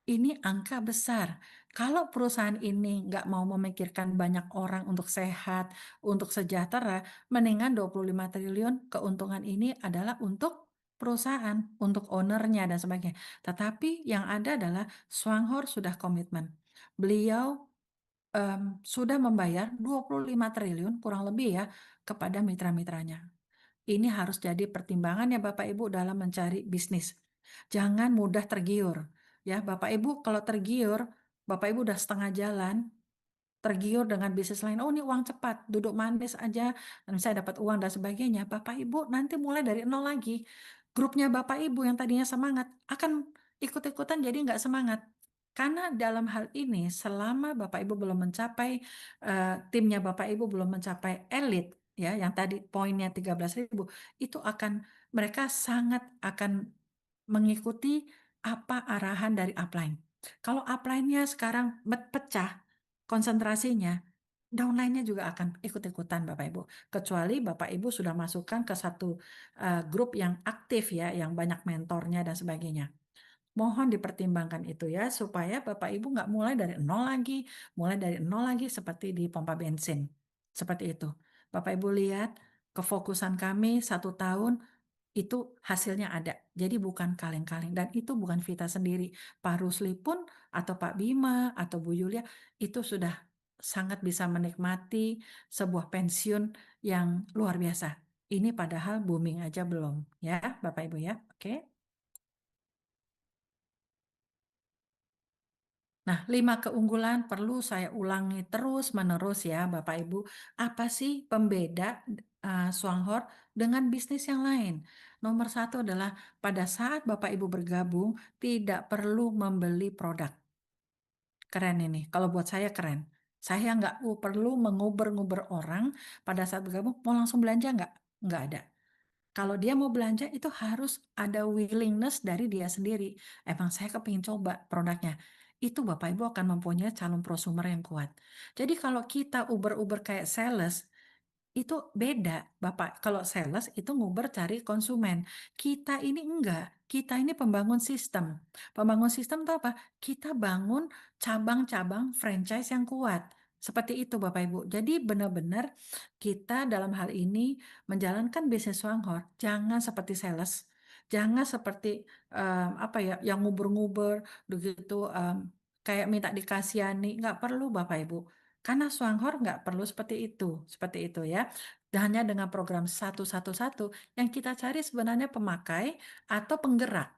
S1: Ini angka besar. Kalau perusahaan ini nggak mau memikirkan banyak orang untuk sehat, untuk sejahtera, mendingan 25 triliun keuntungan ini adalah untuk perusahaan, untuk ownernya dan sebagainya. Tetapi yang ada adalah Swanghor sudah komitmen. Beliau sudah membayar 25 triliun kurang lebih ya kepada mitra-mitranya. Ini harus jadi pertimbangan ya Bapak Ibu dalam mencari bisnis. Jangan mudah tergiur. Ya, Bapak Ibu kalau tergiur, Bapak Ibu udah setengah jalan, tergiur dengan bisnis lain. Oh, ini uang cepat, duduk manis aja, dan saya dapat uang dan sebagainya. Bapak Ibu nanti mulai dari nol lagi. Grupnya Bapak Ibu yang tadinya semangat akan ikut-ikutan jadi nggak semangat. Karena dalam hal ini selama Bapak Ibu belum mencapai, timnya Bapak Ibu belum mencapai elit ya, yang tadi poinnya 13.000 itu mereka sangat akan mengikuti apa arahan dari upline. Kalau upline-nya sekarang pecah konsentrasinya, downline-nya juga akan ikut-ikutan Bapak Ibu. Kecuali Bapak Ibu sudah masukkan ke satu, grup yang aktif ya, yang banyak mentornya dan sebagainya. Mohon dipertimbangkan itu ya, supaya Bapak Ibu nggak mulai dari nol lagi seperti di pompa bensin. Seperti itu. Bapak Ibu lihat, kefokusan kami 1 tahun itu hasilnya ada. Jadi bukan kaleng-kaleng. Dan itu bukan Vita sendiri. Pak Rusli pun, atau Pak Bima, atau Bu Yulia, itu sudah sangat bisa menikmati sebuah pensiun yang luar biasa. Ini padahal booming aja belum. Ya, Bapak Ibu ya. Oke. Nah, 5 keunggulan perlu saya ulangi terus-menerus ya, Bapak Ibu. Apa sih pembeda Swanghor dengan bisnis yang lain? Nomor satu adalah pada saat Bapak Ibu bergabung, tidak perlu membeli produk. Keren ini, kalau buat saya keren. Saya nggak perlu menguber-nguber orang pada saat bergabung, mau langsung belanja nggak? Nggak ada. Kalau dia mau belanja itu harus ada willingness dari dia sendiri. Emang saya kepingin coba produknya. Itu Bapak Ibu akan mempunyai calon prosumer yang kuat. Jadi kalau kita uber-uber kayak sales, itu beda, Bapak. Kalau sales itu nguber cari konsumen. Kita ini enggak. Kita ini pembangun sistem. Pembangun sistem itu apa? Kita bangun cabang-cabang franchise yang kuat. Seperti itu Bapak Ibu. Jadi benar-benar kita dalam hal ini menjalankan bisnis Wanghor, jangan seperti sales. Jangan seperti apa ya, yang nguber-nguber begitu kayak minta dikasihani, nggak perlu Bapak Ibu. Karena Swanghor nggak perlu seperti itu ya. Dan hanya dengan program 111 yang kita cari sebenarnya pemakai atau penggerak.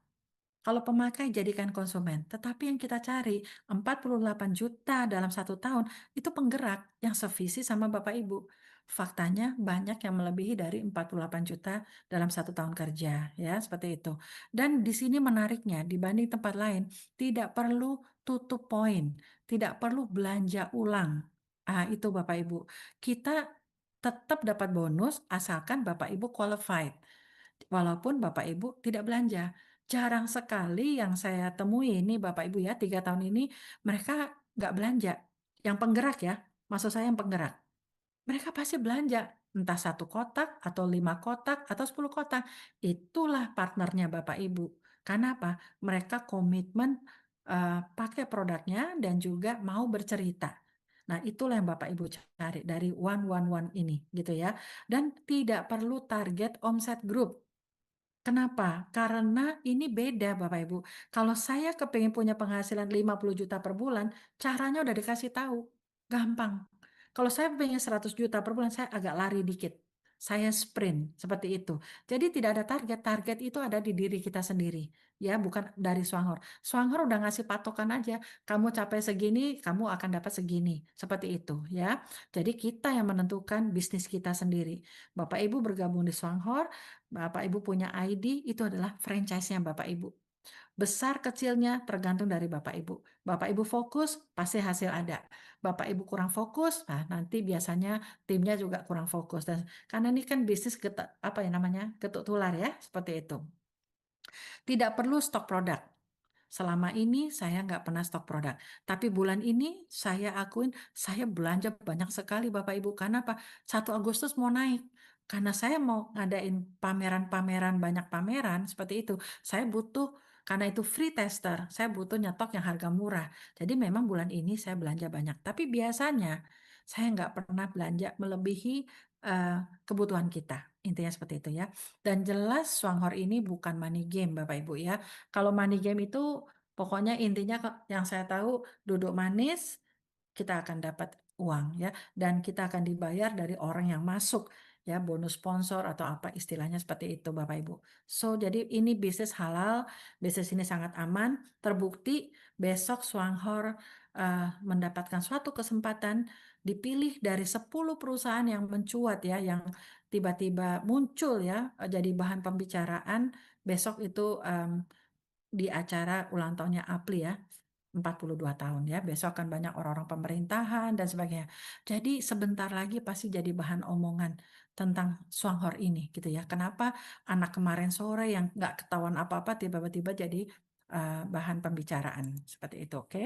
S1: Kalau pemakai jadikan konsumen, tetapi yang kita cari 48 juta dalam 1 tahun itu penggerak yang sevisi sama Bapak Ibu. Faktanya banyak yang melebihi dari 48 juta dalam 1 tahun kerja, ya seperti itu. Dan di sini menariknya dibanding tempat lain, tidak perlu tutup poin, tidak perlu belanja ulang. Itu Bapak Ibu. Kita tetap dapat bonus asalkan Bapak Ibu qualified. Walaupun Bapak Ibu tidak belanja. Jarang sekali yang saya temui ini Bapak Ibu ya, 3 tahun ini mereka nggak belanja. Yang penggerak ya, maksud saya yang penggerak. Mereka pasti belanja, entah 1 kotak atau 5 kotak atau 10 kotak. Itulah partnernya Bapak Ibu. Karena apa? Mereka komitmen pakai produknya dan juga mau bercerita. Nah, itulah yang Bapak Ibu cari dari 111 ini gitu ya. Dan tidak perlu target omset grup. Kenapa? Karena ini beda Bapak Ibu. Kalau saya kepengen punya penghasilan 50 juta per bulan, caranya udah dikasih tahu. Gampang. Kalau saya pengen 100 juta per bulan, saya agak lari dikit. Saya sprint seperti itu. Jadi tidak ada target. Target itu ada di diri kita sendiri. Ya, bukan dari Swanghor. Swanghor udah ngasih patokan aja. Kamu capai segini, kamu akan dapat segini. Seperti itu ya. Jadi kita yang menentukan bisnis kita sendiri. Bapak Ibu bergabung di Swanghor, Bapak Ibu punya ID, itu adalah franchise-nya Bapak Ibu. Besar kecilnya tergantung dari Bapak Ibu. Bapak Ibu fokus, pasti hasil ada. Bapak Ibu kurang fokus, nah nanti biasanya timnya juga kurang fokus. Dan karena ini kan bisnis apa ya namanya, getuk tular ya, seperti itu. Tidak perlu stok produk. Selama ini saya nggak pernah stok produk. Tapi bulan ini saya akuin saya belanja banyak sekali Bapak Ibu. Karena apa? 1 Agustus mau naik. Karena saya mau ngadain pameran-pameran, banyak pameran seperti itu. Saya butuh, karena itu free tester, saya butuh nyetok yang harga murah. Jadi memang bulan ini saya belanja banyak. Tapi biasanya saya nggak pernah belanja melebihi kebutuhan kita. Intinya seperti itu ya. Dan jelas Swanghor ini bukan money game Bapak Ibu ya. Kalau money game itu pokoknya intinya yang saya tahu duduk manis, kita akan dapat uang ya, dan kita akan dibayar dari orang yang masuk ya, bonus sponsor atau apa istilahnya seperti itu Bapak Ibu. So jadi ini bisnis halal, bisnis ini sangat aman, terbukti besok Swanghor mendapatkan suatu kesempatan dipilih dari 10 perusahaan yang mencuat ya, yang tiba-tiba muncul ya, jadi bahan pembicaraan besok itu di acara ulang tahunnya Apli ya. 42 tahun ya. Besok akan banyak orang-orang pemerintahan dan sebagainya. Jadi sebentar lagi pasti jadi bahan omongan tentang Swanghor ini gitu ya. Kenapa anak kemarin sore yang nggak ketahuan apa-apa tiba-tiba jadi bahan pembicaraan seperti itu, oke?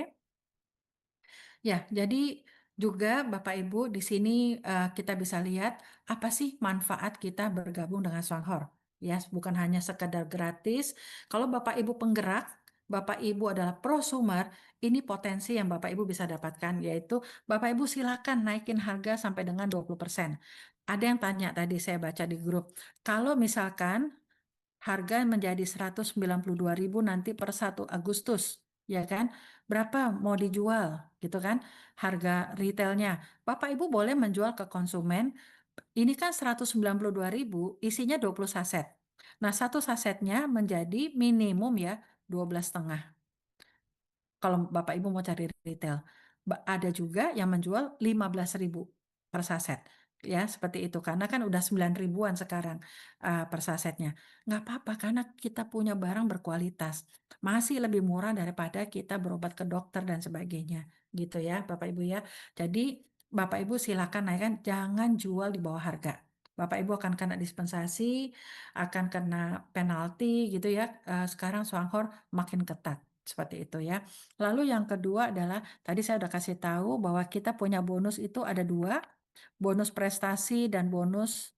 S1: Ya, jadi juga Bapak Ibu di sini kita bisa lihat apa sih manfaat kita bergabung dengan Swanghor. Ya, bukan hanya sekedar gratis. Kalau Bapak Ibu penggerak, Bapak Ibu adalah prosumer, ini potensi yang Bapak Ibu bisa dapatkan, yaitu Bapak Ibu silakan naikin harga sampai dengan 20%. Ada yang tanya tadi saya baca di grup, kalau misalkan harga menjadi 192.000 nanti per 1 Agustus, ya kan? Berapa mau dijual gitu kan? Harga retailnya. Bapak Ibu boleh menjual ke konsumen. Ini kan 192.000, isinya 20 saset. Nah, satu sasetnya menjadi minimum ya 12,5 kalau Bapak Ibu mau cari retail. Ada juga yang menjual 15.000 per saset. Ya, seperti itu. Karena kan udah 9 ribuan sekarang per sasetnya. Nggak apa-apa karena kita punya barang berkualitas. Masih lebih murah daripada kita berobat ke dokter dan sebagainya. Gitu ya, Bapak Ibu ya. Jadi, Bapak Ibu silakan naikkan, jangan jual di bawah harga. Bapak Ibu akan kena dispensasi, akan kena penalti gitu ya. Sekarang Swanghor makin ketat seperti itu ya. Lalu yang kedua adalah tadi saya udah kasih tahu bahwa kita punya bonus itu ada dua, bonus prestasi dan bonus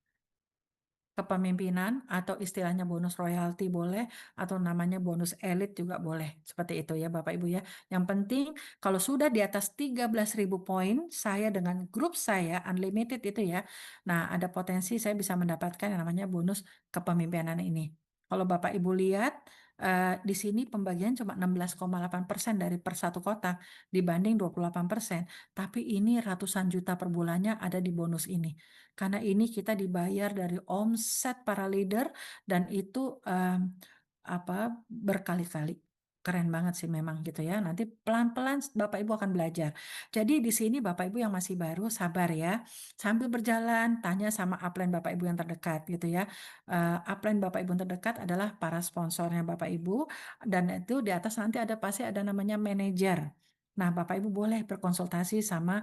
S1: kepemimpinan atau istilahnya bonus royalti boleh atau namanya bonus elit juga boleh. Seperti itu ya Bapak Ibu ya. Yang penting kalau sudah di atas 13.000 poin, saya dengan grup saya unlimited itu ya. Nah, ada potensi saya bisa mendapatkan yang namanya bonus kepemimpinan ini. Kalau Bapak Ibu lihat di sini pembagian cuma 16,8% dari per satu kotak dibanding 28%. Tapi ini ratusan juta per bulannya ada di bonus ini. Karena ini kita dibayar dari omset para leader dan itu berkali-kali. Keren banget sih memang gitu ya. Nanti pelan-pelan Bapak Ibu akan belajar. Jadi di sini Bapak Ibu yang masih baru sabar ya. Sambil berjalan tanya sama upline Bapak Ibu yang terdekat gitu ya. Upline Bapak Ibu yang terdekat adalah para sponsornya Bapak Ibu dan itu di atas nanti ada pasti ada namanya manajer. Nah, Bapak Ibu boleh berkonsultasi sama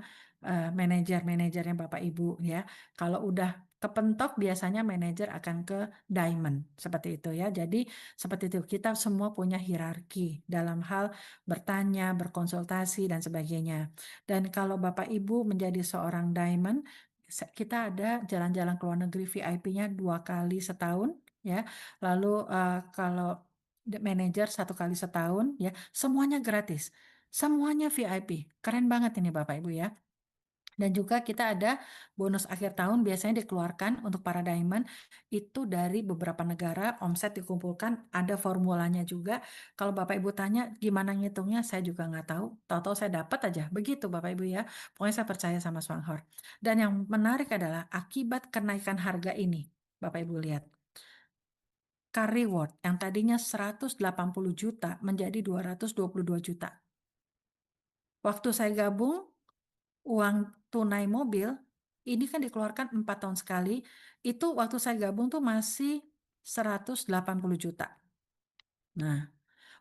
S1: manajer-manajernya Bapak Ibu ya. Kalau udah kepentok biasanya manajer akan ke diamond seperti itu ya. Jadi seperti itu kita semua punya hierarki dalam hal bertanya, berkonsultasi dan sebagainya. Dan kalau Bapak Ibu menjadi seorang diamond, kita ada jalan-jalan ke luar negeri VIP-nya 2 kali setahun ya. Lalu kalau manajer 1 kali setahun ya, semuanya gratis. Semuanya VIP. Keren banget ini Bapak Ibu ya. Dan juga kita ada bonus akhir tahun biasanya dikeluarkan untuk para diamond itu dari beberapa negara, omset dikumpulkan, ada formulanya juga. Kalau Bapak Ibu tanya gimana ngitungnya, saya juga nggak tahu. Tahu-tahu saya dapat aja. Begitu Bapak Ibu ya. Pokoknya saya percaya sama Swanghor. Dan yang menarik adalah akibat kenaikan harga ini, Bapak Ibu lihat. Car reward yang tadinya 180 juta menjadi 222 juta. Waktu saya gabung, uang tunai mobil ini kan dikeluarkan 4 tahun sekali. Itu waktu saya gabung tuh masih 180 juta. Nah,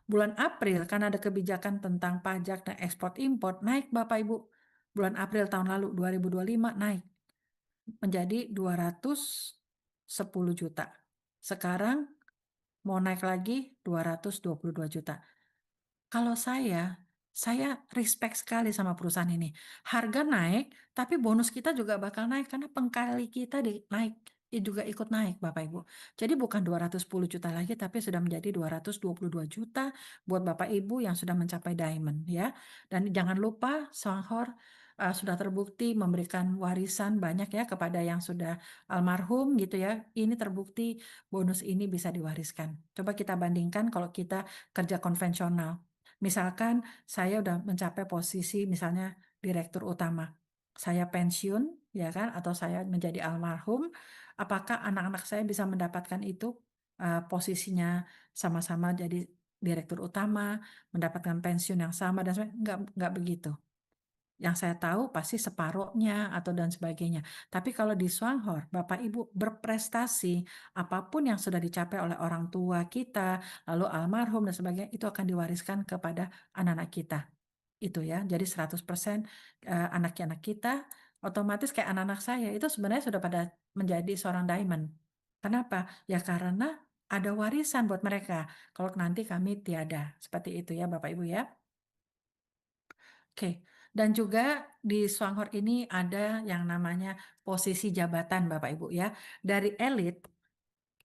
S1: bulan April karena ada kebijakan tentang pajak dan ekspor impor naik Bapak Ibu. Bulan April tahun lalu 2025 naik menjadi 210 juta. Sekarang mau naik lagi 222 juta. Kalau saya respect sekali sama perusahaan ini. Harga naik, tapi bonus kita juga bakal naik karena pengkali kita naik, juga ikut naik Bapak Ibu. Jadi bukan 210 juta lagi, tapi sudah menjadi 222 juta buat Bapak Ibu yang sudah mencapai diamond ya. Dan jangan lupa Songhor sudah terbukti memberikan warisan banyak ya kepada yang sudah almarhum gitu ya. Ini terbukti bonus ini bisa diwariskan. Coba kita bandingkan kalau kita kerja konvensional. Misalkan saya udah mencapai posisi misalnya direktur utama, saya pensiun ya kan atau saya menjadi almarhum, apakah anak-anak saya bisa mendapatkan itu posisinya sama-sama jadi direktur utama, mendapatkan pensiun yang sama dan sebagainya? Nggak begitu. Yang saya tahu pasti separohnya atau dan sebagainya. Tapi kalau di Swanghor, Bapak Ibu berprestasi, apapun yang sudah dicapai oleh orang tua kita, lalu almarhum dan sebagainya, itu akan diwariskan kepada anak-anak kita. Itu ya, jadi 100% anak-anak kita, otomatis kayak anak-anak saya, itu sebenarnya sudah pada menjadi seorang diamond. Kenapa? Ya karena ada warisan buat mereka. Kalau nanti kami tiada. Seperti itu ya Bapak Ibu ya. Oke, dan juga di Swanghor ini ada yang namanya posisi jabatan Bapak Ibu ya. Dari elit,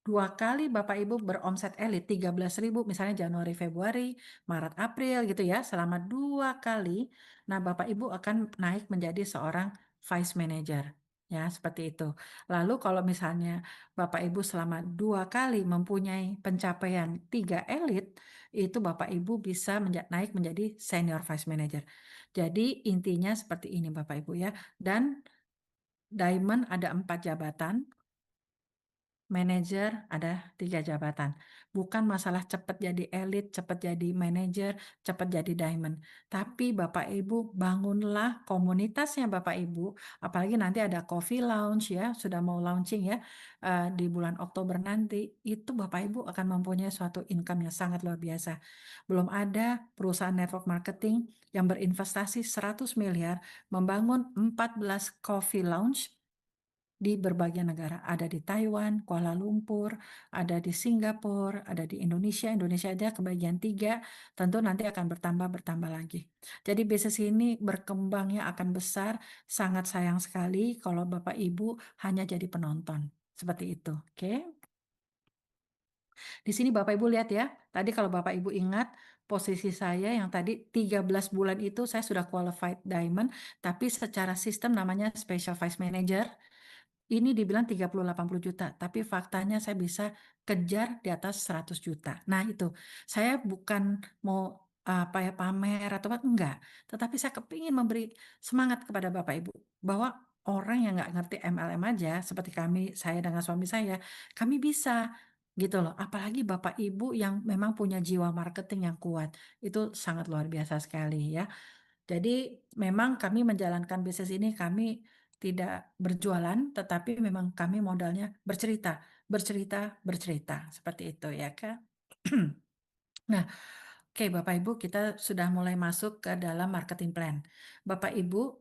S1: 2 kali Bapak Ibu beromset elit 13.000 misalnya Januari, Februari, Maret, April gitu ya, selama 2 kali. Nah, Bapak Ibu akan naik menjadi seorang vice manager. Ya, seperti itu. Lalu kalau misalnya Bapak Ibu selama 2 kali mempunyai pencapaian 3 elit, itu Bapak Ibu bisa naik menjadi senior vice manager. Jadi intinya seperti ini Bapak Ibu ya. Dan diamond ada 4 jabatan, manajer ada 3 jabatan. Bukan masalah cepat jadi elit, cepat jadi manajer, cepat jadi diamond. Tapi Bapak Ibu bangunlah komunitasnya Bapak Ibu. Apalagi nanti ada coffee lounge ya, sudah mau launching ya di bulan Oktober nanti. Itu Bapak Ibu akan mempunyai suatu income yang sangat luar biasa. Belum ada perusahaan network marketing yang berinvestasi 100 miliar membangun 14 coffee lounge di berbagai negara. Ada di Taiwan, Kuala Lumpur, ada di Singapura, ada di Indonesia. Indonesia aja kebagian 3, tentu nanti akan bertambah lagi. Jadi bisnis ini berkembangnya akan besar, sangat sayang sekali kalau Bapak Ibu hanya jadi penonton. Seperti itu, oke? Di sini Bapak Ibu lihat ya, tadi kalau Bapak Ibu ingat, posisi saya yang tadi 13 bulan itu saya sudah qualified diamond, tapi secara sistem namanya special vice manager. Ini dibilang 30-80 juta, tapi faktanya saya bisa kejar di atas 100 juta. Nah itu, saya bukan mau apa ya pamer atau apa, enggak. Tetapi saya kepingin memberi semangat kepada Bapak Ibu, bahwa orang yang nggak ngerti MLM aja, seperti kami, saya dengan suami saya, kami bisa gitu loh. Apalagi Bapak Ibu yang memang punya jiwa marketing yang kuat. Itu sangat luar biasa sekali ya. Jadi memang kami menjalankan bisnis ini kami tidak berjualan, tetapi memang kami modalnya bercerita, bercerita, bercerita, seperti itu ya Kak. Nah, oke Bapak Ibu kita sudah mulai masuk ke dalam marketing plan. Bapak Ibu,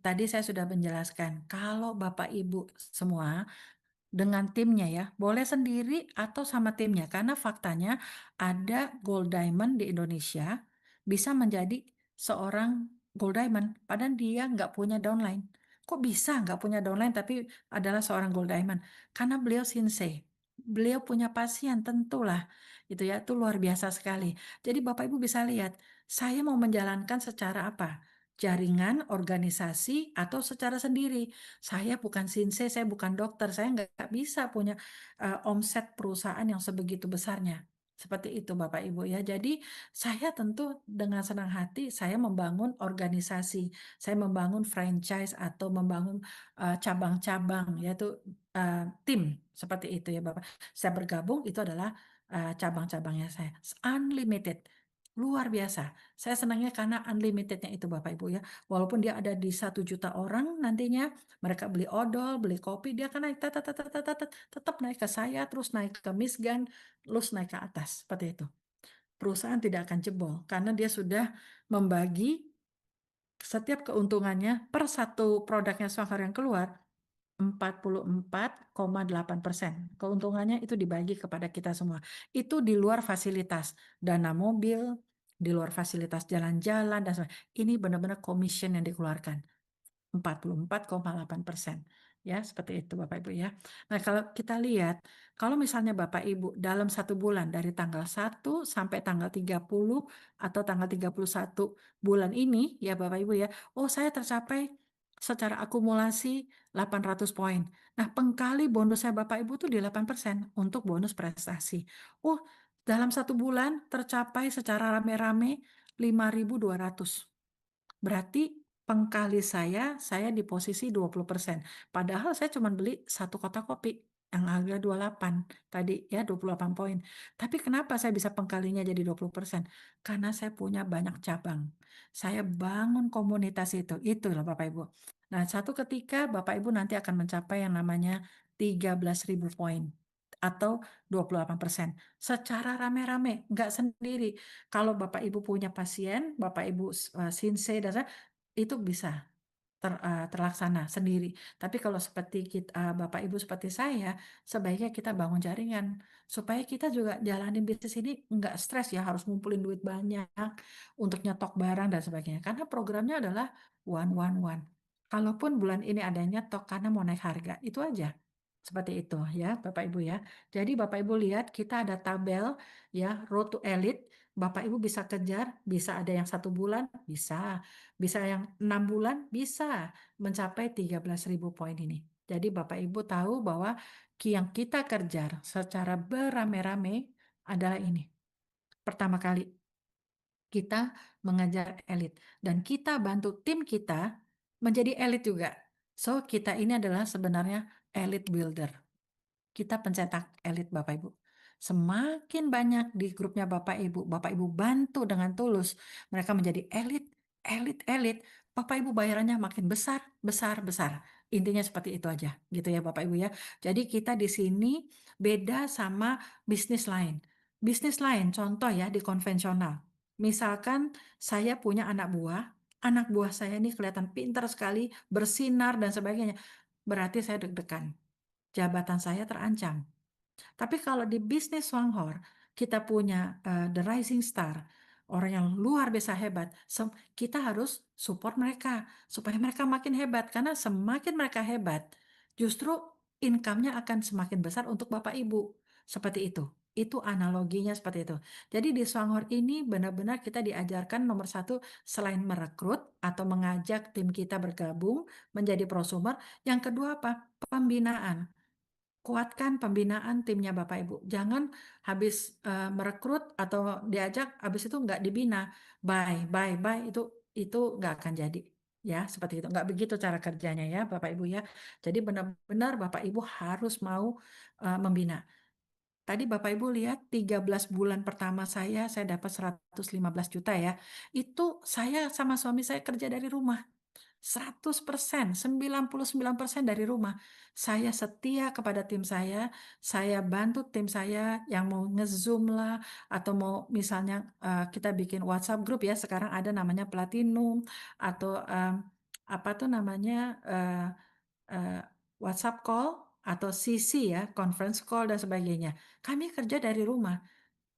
S1: tadi saya sudah menjelaskan, kalau Bapak Ibu semua dengan timnya ya, boleh sendiri atau sama timnya. Karena faktanya ada gold diamond di Indonesia bisa menjadi seorang gold diamond, padahal dia nggak punya downline. Kok bisa nggak punya downline tapi adalah seorang gold diamond? Karena beliau sinsei, beliau punya pasien tentulah, itu ya, itu luar biasa sekali. Jadi Bapak Ibu bisa lihat, saya mau menjalankan secara apa? Jaringan, organisasi, atau secara sendiri. Saya bukan sinsei, saya bukan dokter, saya nggak bisa punya omset perusahaan yang sebegitu besarnya. Seperti itu Bapak Ibu ya. Jadi saya tentu dengan senang hati saya membangun organisasi, saya membangun franchise atau membangun cabang-cabang yaitu tim seperti itu ya Bapak. Saya bergabung itu adalah cabang-cabangnya saya. Unlimited. Luar biasa. Saya senangnya karena unlimitednya itu Bapak Ibu ya. Walaupun dia ada di 1 juta orang nantinya, mereka beli odol, beli kopi, dia akan naik tetap naik ke saya, terus naik ke Miss Gan, terus naik ke atas, seperti itu. Perusahaan tidak akan jebol karena dia sudah membagi setiap keuntungannya per satu produknya Swakar yang keluar 44,8%. Keuntungannya itu dibagi kepada kita semua. Itu di luar fasilitas dana mobil, di luar fasilitas jalan-jalan dan sebagainya. Ini benar-benar commission yang dikeluarkan. 44,8%. Ya, seperti itu Bapak Ibu ya. Nah, kalau kita lihat, kalau misalnya Bapak Ibu dalam 1 bulan dari tanggal 1 sampai tanggal 30 atau tanggal 31 bulan ini ya Bapak Ibu ya, oh saya tercapai secara akumulasi 800 poin. Nah, pengkali bonusnya Bapak Ibu tuh di 8% untuk bonus prestasi. Oh, dalam 1 bulan tercapai secara rame-rame 5.200. Berarti pengkali saya di posisi 20%. Padahal saya cuma beli 1 kotak kopi. yang harga 28 tadi ya 28 poin. Tapi kenapa saya bisa pengkalinya jadi 20%? Karena saya punya banyak cabang. Saya bangun komunitas itu loh Bapak Ibu. Nah, satu ketika Bapak Ibu nanti akan mencapai yang namanya 13.000 poin atau 28% secara rame-rame, nggak sendiri. Kalau Bapak Ibu punya pasien, Bapak Ibu sinse dan itu bisa terlaksana sendiri. Tapi kalau seperti Bapak Ibu seperti saya, sebaiknya kita bangun jaringan supaya kita juga jalanin bisnis ini nggak stres ya harus ngumpulin duit banyak untuk nyetok barang dan sebagainya. Karena programnya adalah one one one. Kalaupun bulan ini ada yang nyetok karena mau naik harga, itu aja. Seperti itu ya, Bapak Ibu ya. Jadi Bapak Ibu lihat kita ada tabel ya, Road to Elite. Bapak Ibu bisa kejar, bisa ada yang 1 bulan, bisa yang 6 bulan, bisa mencapai 13.000 poin ini. Jadi Bapak Ibu tahu bahwa yang kita kejar secara beramai-ramai adalah ini. Pertama kali kita mengejar elit dan kita bantu tim kita menjadi elit juga. So kita ini adalah sebenarnya elite builder. Kita pencetak elit Bapak Ibu. Semakin banyak di grupnya Bapak Ibu bantu dengan tulus, mereka menjadi elit, elit, elit. Bapak Ibu bayarannya makin besar, besar, besar. Intinya seperti itu aja, gitu ya Bapak Ibu ya. Jadi kita di sini beda sama bisnis lain. Bisnis lain, contoh ya di konvensional. Misalkan saya punya anak buah saya ini kelihatan pintar sekali, bersinar dan sebagainya. Berarti saya deg-degan, jabatan saya terancam. Tapi kalau di bisnis Songhor, kita punya the rising star, orang yang luar biasa hebat. Kita harus support mereka supaya mereka makin hebat. Karena semakin mereka hebat, justru income-nya akan semakin besar untuk Bapak Ibu. Seperti itu. Itu analoginya seperti itu. Jadi di Songhor ini benar-benar kita diajarkan nomor satu, selain merekrut atau mengajak tim kita bergabung menjadi prosumer, yang kedua apa? Pembinaan. Kuatkan pembinaan timnya Bapak Ibu. Jangan habis merekrut atau diajak, habis itu nggak dibina. Bye, bye, bye, itu nggak akan jadi. Ya, seperti itu. Nggak begitu cara kerjanya ya Bapak Ibu ya. Jadi benar-benar Bapak Ibu harus mau membina. Tadi Bapak Ibu lihat 13 bulan pertama saya dapat 115 juta ya. Itu saya sama suami saya kerja dari rumah. 100%, 99% dari rumah. Saya setia kepada tim saya bantu tim saya yang mau nge-Zoom lah, atau mau misalnya kita bikin WhatsApp grup ya, sekarang ada namanya Platinum, atau apa tuh namanya eh, WhatsApp call, atau CC ya, conference call dan sebagainya. Kami kerja dari rumah.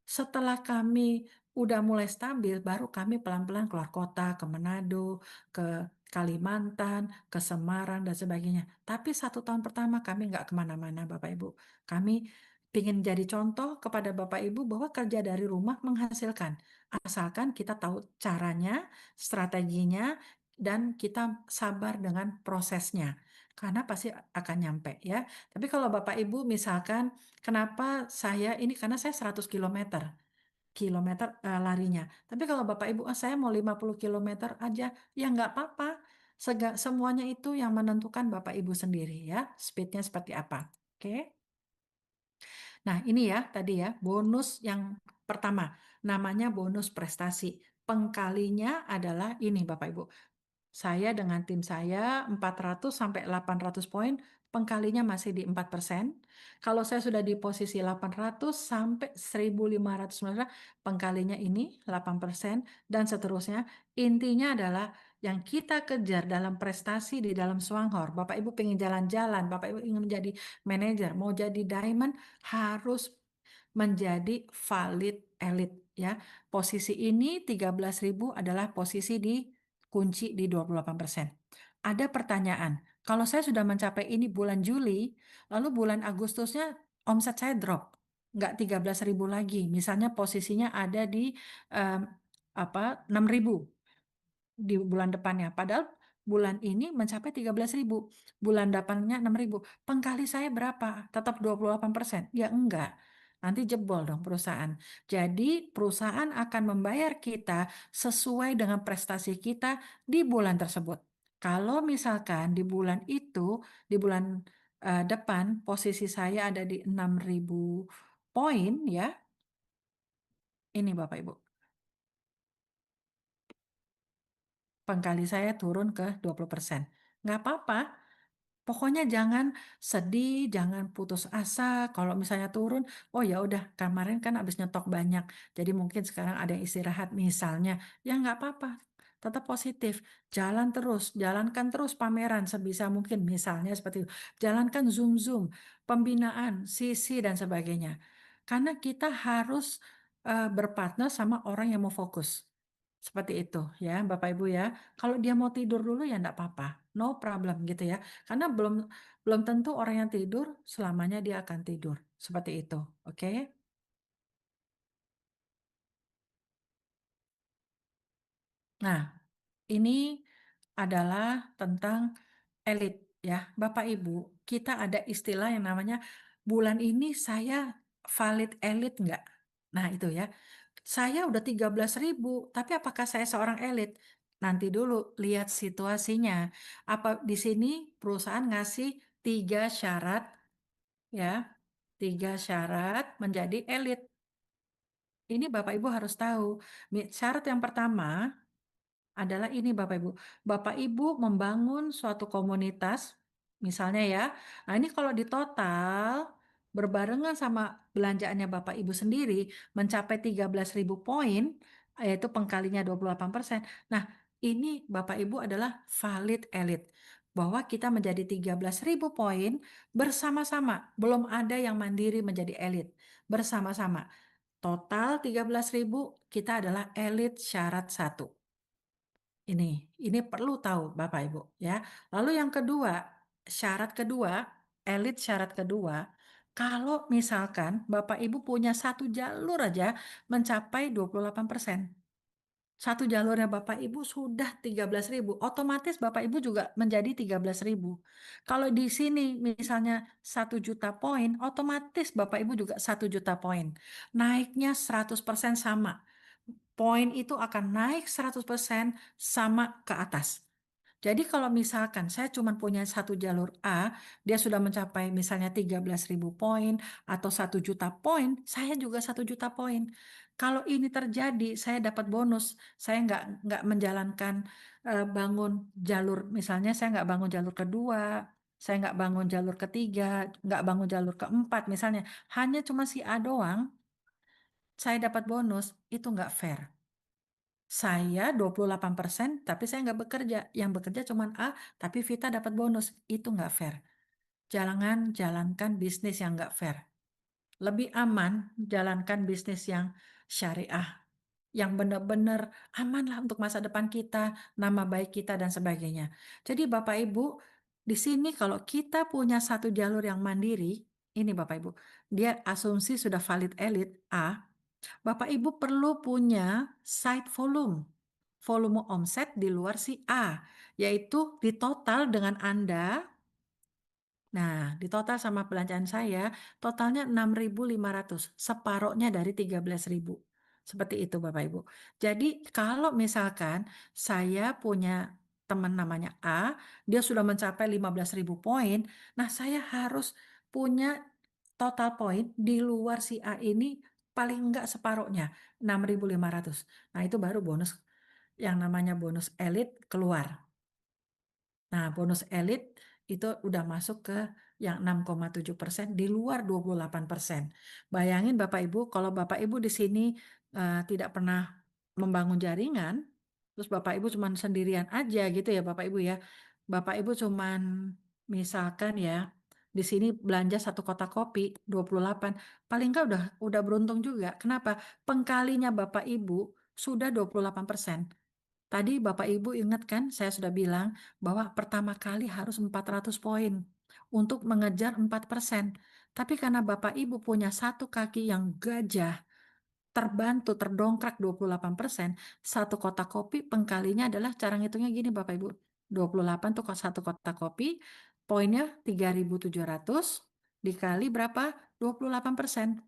S1: Setelah kami udah mulai stabil, baru kami pelan-pelan keluar kota, ke Manado, ke Kalimantan, ke Semarang, dan sebagainya. Tapi 1 tahun pertama kami nggak kemana-mana, Bapak Ibu. Kami ingin jadi contoh kepada Bapak Ibu bahwa kerja dari rumah menghasilkan. Asalkan kita tahu caranya, strateginya, dan kita sabar dengan prosesnya. Karena pasti akan nyampe ya. Tapi kalau Bapak Ibu misalkan kenapa saya ini, karena saya 100 kilometer larinya. Tapi kalau Bapak Ibu, saya mau 50 kilometer aja, ya nggak apa-apa. Semuanya itu yang menentukan Bapak Ibu sendiri ya, speednya seperti apa. Oke. Nah ini ya tadi ya, bonus yang pertama, namanya bonus prestasi. Pengkalinya adalah ini Bapak Ibu. Saya dengan tim saya 400 sampai 800 poin, pengkalinya masih di 4%. Kalau saya sudah di posisi 800 sampai 1.500, pengkalinya ini 8% dan seterusnya. Intinya adalah yang kita kejar dalam prestasi di dalam Swanghor. Bapak Ibu pengen jalan-jalan, Bapak Ibu ingin menjadi manajer, mau jadi diamond, harus menjadi valid elite ya. Posisi ini 13.000 adalah posisi di kunci di 28%. Ada pertanyaan, kalau saya sudah mencapai ini bulan Juli, lalu bulan Agustusnya omset saya drop, nggak 13.000 lagi. Misalnya posisinya ada di em, 6.000 di bulan depannya. Padahal bulan ini mencapai 13.000, bulan depannya 6.000. Pengkali saya berapa? Tetap 28%? Ya enggak. Nanti jebol dong perusahaan. Jadi perusahaan akan membayar kita sesuai dengan prestasi kita di bulan tersebut. Kalau misalkan di bulan itu, di bulan depan, posisi saya ada di 6.000 poin ya. Ini Bapak Ibu, pengkali saya turun ke 20%. Nggak apa-apa, pokoknya jangan sedih, jangan putus asa. Kalau misalnya turun, oh ya udah kemarin kan habis nyetok banyak, jadi mungkin sekarang ada yang istirahat misalnya. Ya nggak apa-apa, tetap positif. Jalankan terus pameran sebisa mungkin misalnya seperti itu. Jalankan Zoom, pembinaan, sisi dan sebagainya. Karena kita harus berpartner sama orang yang mau fokus. Seperti itu ya Bapak Ibu ya. Kalau dia mau tidur dulu ya enggak apa-apa. No problem gitu ya. Karena belum belum tentu orang yang tidur selamanya dia akan tidur. Seperti itu. Oke? Nah, ini adalah tentang elit ya. Bapak Ibu, kita ada istilah yang namanya bulan ini saya valid elit enggak? Nah, itu ya. Saya udah 13.000, tapi apakah saya seorang elit? Nanti dulu lihat situasinya. Apa di sini perusahaan ngasih 3 syarat ya, 3 syarat menjadi elit. Ini Bapak Ibu harus tahu. Syarat yang pertama adalah ini Bapak Ibu. Bapak Ibu membangun suatu komunitas, misalnya ya. Nah ini kalau di total berbarengan sama belanjaannya Bapak Ibu sendiri mencapai 13.000 poin, yaitu pengkalinya 28%. Nah ini Bapak Ibu adalah valid elite. Bahwa kita menjadi 13.000 poin bersama-sama. Belum ada yang mandiri menjadi elit. Bersama-sama. Total 13.000 kita adalah elit syarat satu. Ini perlu tahu Bapak Ibu ya. Lalu yang kedua, syarat kedua, elit syarat kedua, kalau misalkan Bapak Ibu punya satu jalur aja mencapai 28%. Satu jalurnya Bapak Ibu sudah 13.000, otomatis Bapak Ibu juga menjadi 13.000. Kalau di sini misalnya 1 juta poin, otomatis Bapak Ibu juga 1 juta poin. Naiknya 100% sama. Poin itu akan naik 100% sama ke atas. Jadi kalau misalkan saya cuma punya satu jalur A, dia sudah mencapai misalnya 13.000 poin atau 1 juta poin, saya juga 1 juta poin. Kalau ini terjadi, saya dapat bonus. Saya nggak menjalankan bangun jalur, misalnya saya nggak bangun jalur kedua, saya nggak bangun jalur ketiga, nggak bangun jalur keempat, misalnya hanya cuma si A doang, saya dapat bonus, itu nggak fair. Saya 28%, tapi saya nggak bekerja. Yang bekerja cuma A, tapi Vita dapat bonus. Itu nggak fair. Jangan jalankan bisnis yang nggak fair. Lebih aman jalankan bisnis yang syariah. Yang benar-benar aman lah untuk masa depan kita, nama baik kita, dan sebagainya. Jadi Bapak Ibu, di sini kalau kita punya satu jalur yang mandiri, ini Bapak Ibu, dia asumsi sudah valid elit A, Bapak Ibu perlu punya side volume. Volume omset di luar si A, yaitu di total dengan Anda. Nah, di total sama belanjaan saya, totalnya 6.500, separohnya dari 13.000. Seperti itu Bapak Ibu. Jadi kalau misalkan saya punya teman namanya A, dia sudah mencapai 15.000 poin, nah saya harus punya total poin di luar si A ini paling enggak separohnya, 6.500. Nah, itu baru bonus yang namanya bonus elit keluar. Nah, bonus elit itu udah masuk ke yang 6,7% di luar 28%. Bayangin Bapak Ibu, kalau Bapak Ibu di sini tidak pernah membangun jaringan, terus Bapak Ibu cuman sendirian aja gitu ya Bapak Ibu ya. Bapak Ibu cuman misalkan ya di sini belanja satu kotak kopi 28, paling enggak udah beruntung juga. Kenapa? Pengkalinya Bapak Ibu sudah 28%. Tadi Bapak Ibu ingat kan saya sudah bilang bahwa pertama kali harus 400 poin untuk mengejar 4%. Tapi karena Bapak Ibu punya satu kaki yang gajah, terbantu, terdongkrak 28%, satu kotak kopi pengkalinya adalah cara ngitungnya gini Bapak Ibu. 28 tuh satu kotak kopi, poinnya 3.700 dikali berapa? 28%.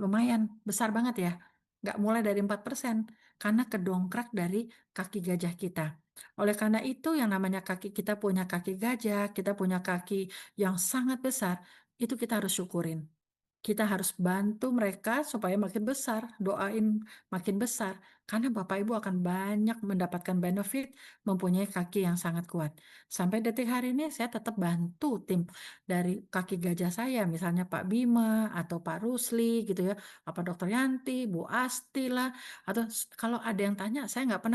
S1: Lumayan, besar banget ya. Nggak mulai dari 4%, karena kedongkrak dari kaki gajah kita. Oleh karena itu yang namanya kaki kita punya kaki gajah, kita punya kaki yang sangat besar, itu kita harus syukurin. Kita harus bantu mereka supaya makin besar, doain makin besar, karena Bapak Ibu akan banyak mendapatkan benefit mempunyai kaki yang sangat kuat. Sampai detik hari ini saya tetap bantu tim dari kaki gajah saya, misalnya Pak Bima atau Pak Rusli gitu ya, apa Dokter Yanti, Bu Asti lah, atau kalau ada yang tanya, saya nggak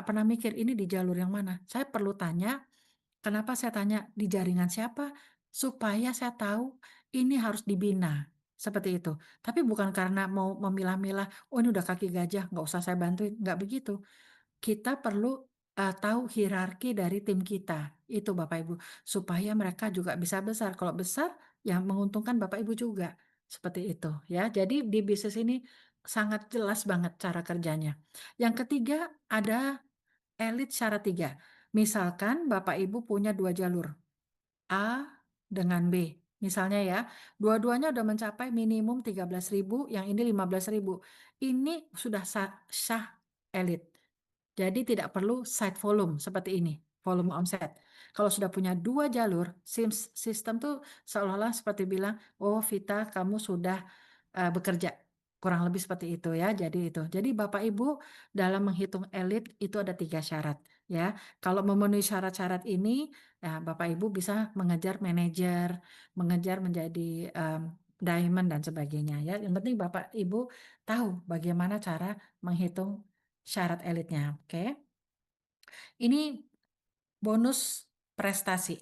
S1: pernah mikir ini di jalur yang mana. Saya perlu tanya. Kenapa saya tanya di jaringan siapa? Supaya saya tahu ini harus dibina, seperti itu. Tapi bukan karena mau memilah-milah, "Oh ini udah kaki gajah, nggak usah saya bantuin." Nggak begitu. Kita perlu, tahu hierarki dari tim kita, itu Bapak Ibu. Supaya mereka juga bisa besar, kalau besar ya menguntungkan Bapak Ibu juga, seperti itu ya. Jadi di bisnis ini sangat jelas banget cara kerjanya. Yang ketiga ada elit syarat 3. Misalkan Bapak Ibu punya 2 jalur, A dengan B. Misalnya ya, dua-duanya udah mencapai minimum 13.000, yang ini 15.000. Ini sudah syah elit. Jadi tidak perlu side volume seperti ini, volume omset. Kalau sudah punya 2 jalur, sistem tuh seolah-olah seperti bilang, "Oh Vita, kamu sudah bekerja." Kurang lebih seperti itu ya, jadi itu. Jadi Bapak Ibu dalam menghitung elit itu ada 3 syarat ya. Kalau memenuhi syarat-syarat ini, ya Bapak Ibu bisa mengejar manajer, mengejar menjadi, diamond dan sebagainya ya. Yang penting Bapak Ibu tahu bagaimana cara menghitung syarat elitnya, oke. Ini bonus prestasi.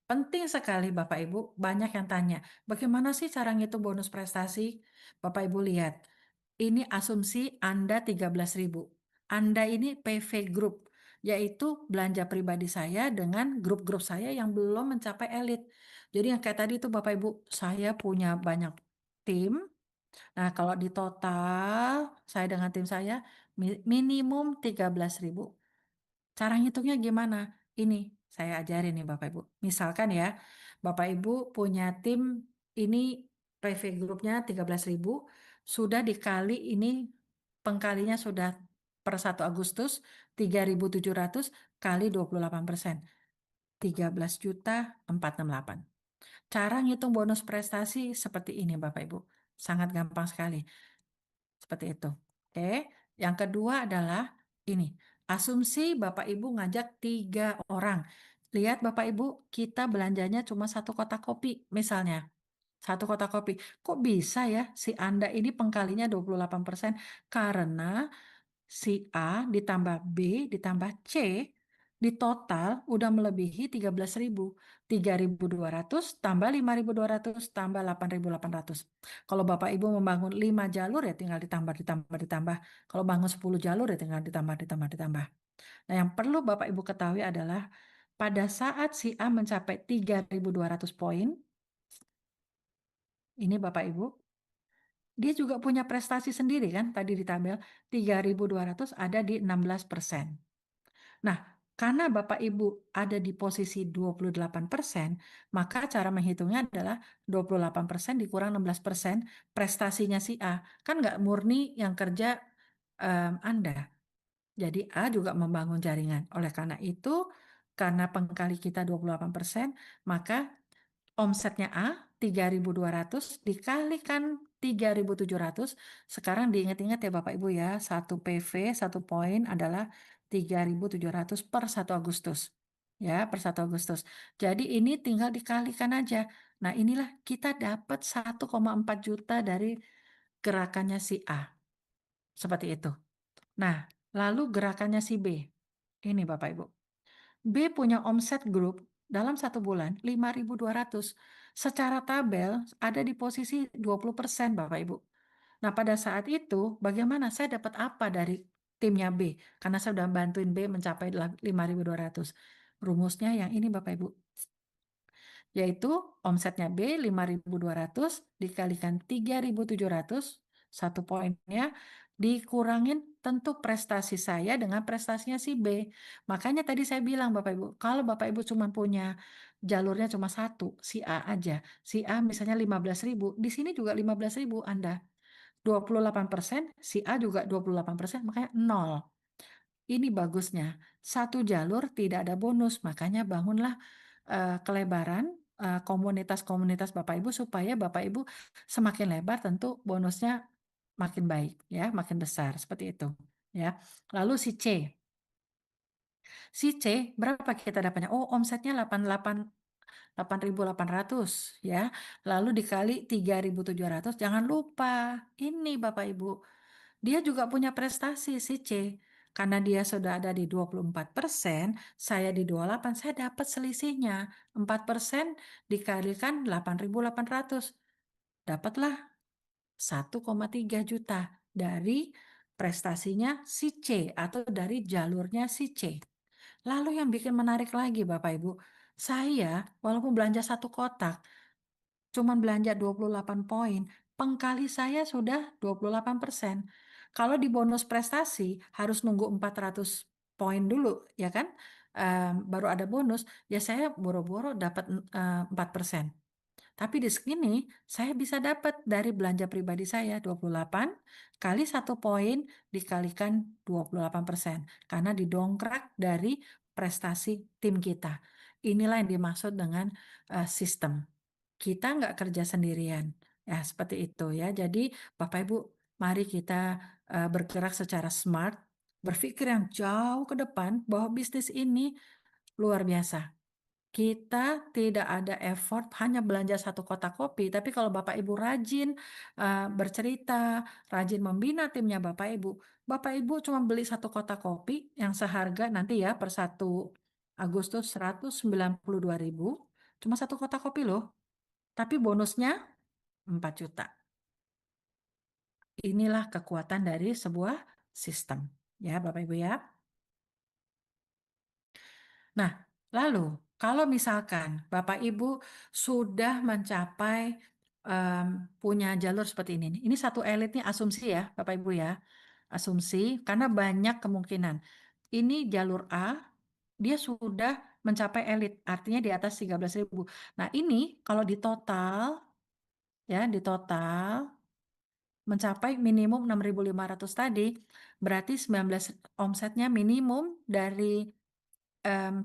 S1: Penting sekali Bapak Ibu, banyak yang tanya, bagaimana sih cara ngitung bonus prestasi? Bapak Ibu lihat, ini asumsi Anda 13.000. Anda ini PV Group, yaitu belanja pribadi saya dengan grup-grup saya yang belum mencapai elit. Jadi yang kayak tadi itu Bapak Ibu, saya punya banyak tim. Nah, kalau di total saya dengan tim saya minimum 13.000. Cara ngitungnya gimana? Ini saya ajarin nih Bapak Ibu. Misalkan ya, Bapak Ibu punya tim ini PV grupnya 13.000, sudah dikali ini pengkalinya sudah per 1 Agustus 3.700 kali 28%. 13.468. Cara ngitung bonus prestasi seperti ini Bapak Ibu. Sangat gampang sekali. Seperti itu. Oke. Yang kedua adalah ini, asumsi Bapak Ibu ngajak 3 orang. Lihat Bapak Ibu, kita belanjanya cuma 1 kotak kopi misalnya. 1 kotak kopi. Kok bisa ya si Anda ini pengkalinya 28%? Karena si A ditambah B ditambah C di total udah melebihi 13.000. 3.200 tambah 5.200 tambah 8.800. Kalau Bapak Ibu membangun 5 jalur ya tinggal ditambah ditambah ditambah. Kalau bangun 10 jalur ya tinggal ditambah ditambah ditambah. Nah, yang perlu Bapak Ibu ketahui adalah pada saat si A mencapai 3.200 poin, ini Bapak Ibu, dia juga punya prestasi sendiri kan tadi di tabel 3.200 ada di 16%. Nah, karena Bapak Ibu ada di posisi 28%, maka cara menghitungnya adalah 28% dikurang 16% prestasinya si A. Kan nggak murni yang kerja Anda. Jadi A juga membangun jaringan. Oleh karena itu, karena pengkali kita 28%, maka omsetnya A 3.200 dikalikan 3.700. Sekarang diingat-ingat ya Bapak Ibu ya, 1 PV, 1 poin adalah 3.700 per 1 Agustus. Ya, per 1 Agustus. Jadi ini tinggal dikalikan aja. Nah, inilah kita dapat 1,4 juta dari gerakannya si A. Seperti itu. Nah, lalu gerakannya si B. Ini Bapak Ibu. B punya omset grup dalam 1 bulan 5.200. Secara tabel ada di posisi 20% Bapak Ibu. Nah pada saat itu bagaimana saya dapat apa dari timnya B? Karena saya sudah bantuin B mencapai 5.200. Rumusnya yang ini Bapak Ibu. Yaitu omsetnya B 5.200 dikalikan 3.700, 1 poinnya, dikurangin tentu prestasi saya dengan prestasinya si B. Makanya tadi saya bilang Bapak Ibu, kalau Bapak Ibu cuma punya jalurnya cuma 1, si A aja. Si A misalnya 15.000, di sini juga 15.000 Anda. 28%, si A juga 28%, makanya 0. Ini bagusnya, satu jalur tidak ada bonus, makanya bangunlah kelebaran komunitas-komunitas Bapak Ibu supaya Bapak Ibu semakin lebar tentu bonusnya makin baik ya, makin besar seperti itu ya. Lalu si C. Si C berapa kita dapatnya? Oh, omsetnya 8.800 ya. Lalu dikali 3.700. Jangan lupa ini Bapak Ibu. Dia juga punya prestasi si C. Karena dia sudah ada di 24%, saya di 28, saya dapat selisihnya. 4% dikalikan 8.800. Dapatlah 1,3 juta dari prestasinya si C atau dari jalurnya si C. Lalu yang bikin menarik lagi Bapak Ibu, saya walaupun belanja satu kotak, cuman belanja 28 poin, pengkali saya sudah 28%. Kalau di bonus prestasi harus nunggu 400 poin dulu, ya kan? Baru ada bonus, ya saya boro-boro dapat 4%. Tapi di sini saya bisa dapat dari belanja pribadi saya 28 kali satu poin dikalikan 28% karena didongkrak dari prestasi tim kita. Inilah yang dimaksud dengan sistem. Kita nggak kerja sendirian. Ya, seperti itu ya. Jadi Bapak Ibu, mari kita bergerak secara smart, berpikir yang jauh ke depan bahwa bisnis ini luar biasa. Kita tidak ada effort hanya belanja satu kotak kopi, tapi kalau Bapak Ibu rajin bercerita, rajin membina timnya Bapak Ibu cuma beli satu kotak kopi yang seharga nanti ya per 1 Agustus 192.000, cuma satu kotak kopi loh, tapi bonusnya 4 juta. Inilah kekuatan dari sebuah sistem, ya Bapak Ibu ya. Nah, lalu kalau misalkan Bapak Ibu sudah mencapai punya jalur seperti ini, ini satu elit nih asumsi ya Bapak Ibu ya, asumsi karena banyak kemungkinan. Ini jalur A, dia sudah mencapai elit, artinya di atas 13.000. Nah ini kalau di total, ya di total mencapai minimum 6.500 tadi, berarti 19 omsetnya minimum dari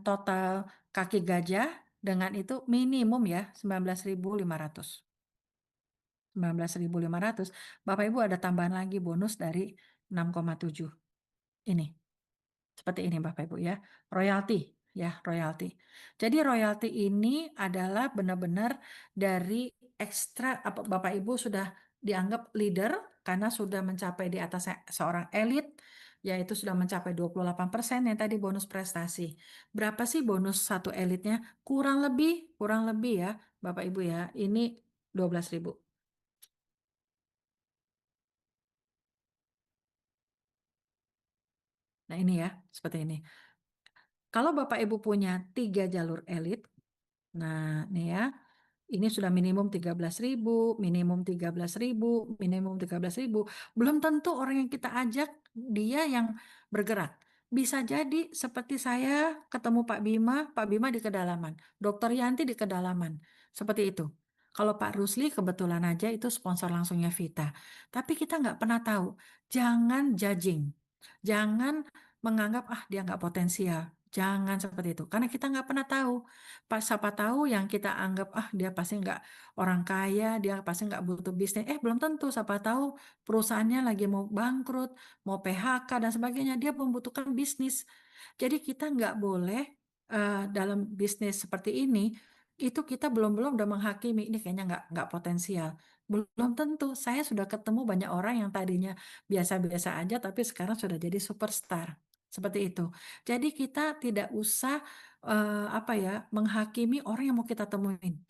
S1: total kaki gajah dengan itu minimum ya 19.500. 19.500. Bapak Ibu ada tambahan lagi bonus dari 6,7. Ini. Seperti ini Bapak Ibu ya. Royalti ya, royalti. Jadi royalti ini adalah benar-benar dari ekstra apa Bapak Ibu sudah dianggap leader karena sudah mencapai di atas seorang elit yaitu sudah mencapai 28% yang tadi bonus prestasi. Berapa sih bonus satu elitnya? Kurang lebih ya Bapak Ibu ya. Ini 12.000. Nah ini ya, seperti ini. Kalau Bapak Ibu punya 3 jalur elit, nah nih ya, ini sudah minimum 13.000, minimum 13.000, minimum 13.000. Belum tentu orang yang kita ajak dia yang bergerak. Bisa jadi seperti saya ketemu Pak Bima di kedalaman, Dokter Yanti di kedalaman, seperti itu. Kalau Pak Rusli kebetulan aja itu sponsor langsungnya Vita. Tapi kita nggak pernah tahu. Jangan judging, jangan menganggap dia nggak potensial. Jangan seperti itu, karena kita nggak pernah tahu. Pas siapa tahu yang kita anggap dia pasti nggak orang kaya, dia pasti nggak butuh bisnis. Belum tentu. Siapa tahu perusahaannya lagi mau bangkrut, mau PHK dan sebagainya. Dia membutuhkan bisnis. Jadi kita nggak boleh dalam bisnis seperti ini itu kita belum udah menghakimi ini kayaknya nggak potensial. Belum tentu. Saya sudah ketemu banyak orang yang tadinya biasa-biasa aja tapi sekarang sudah jadi superstar. Seperti itu. Jadi kita tidak usah apa ya, menghakimi orang yang mau kita temuin.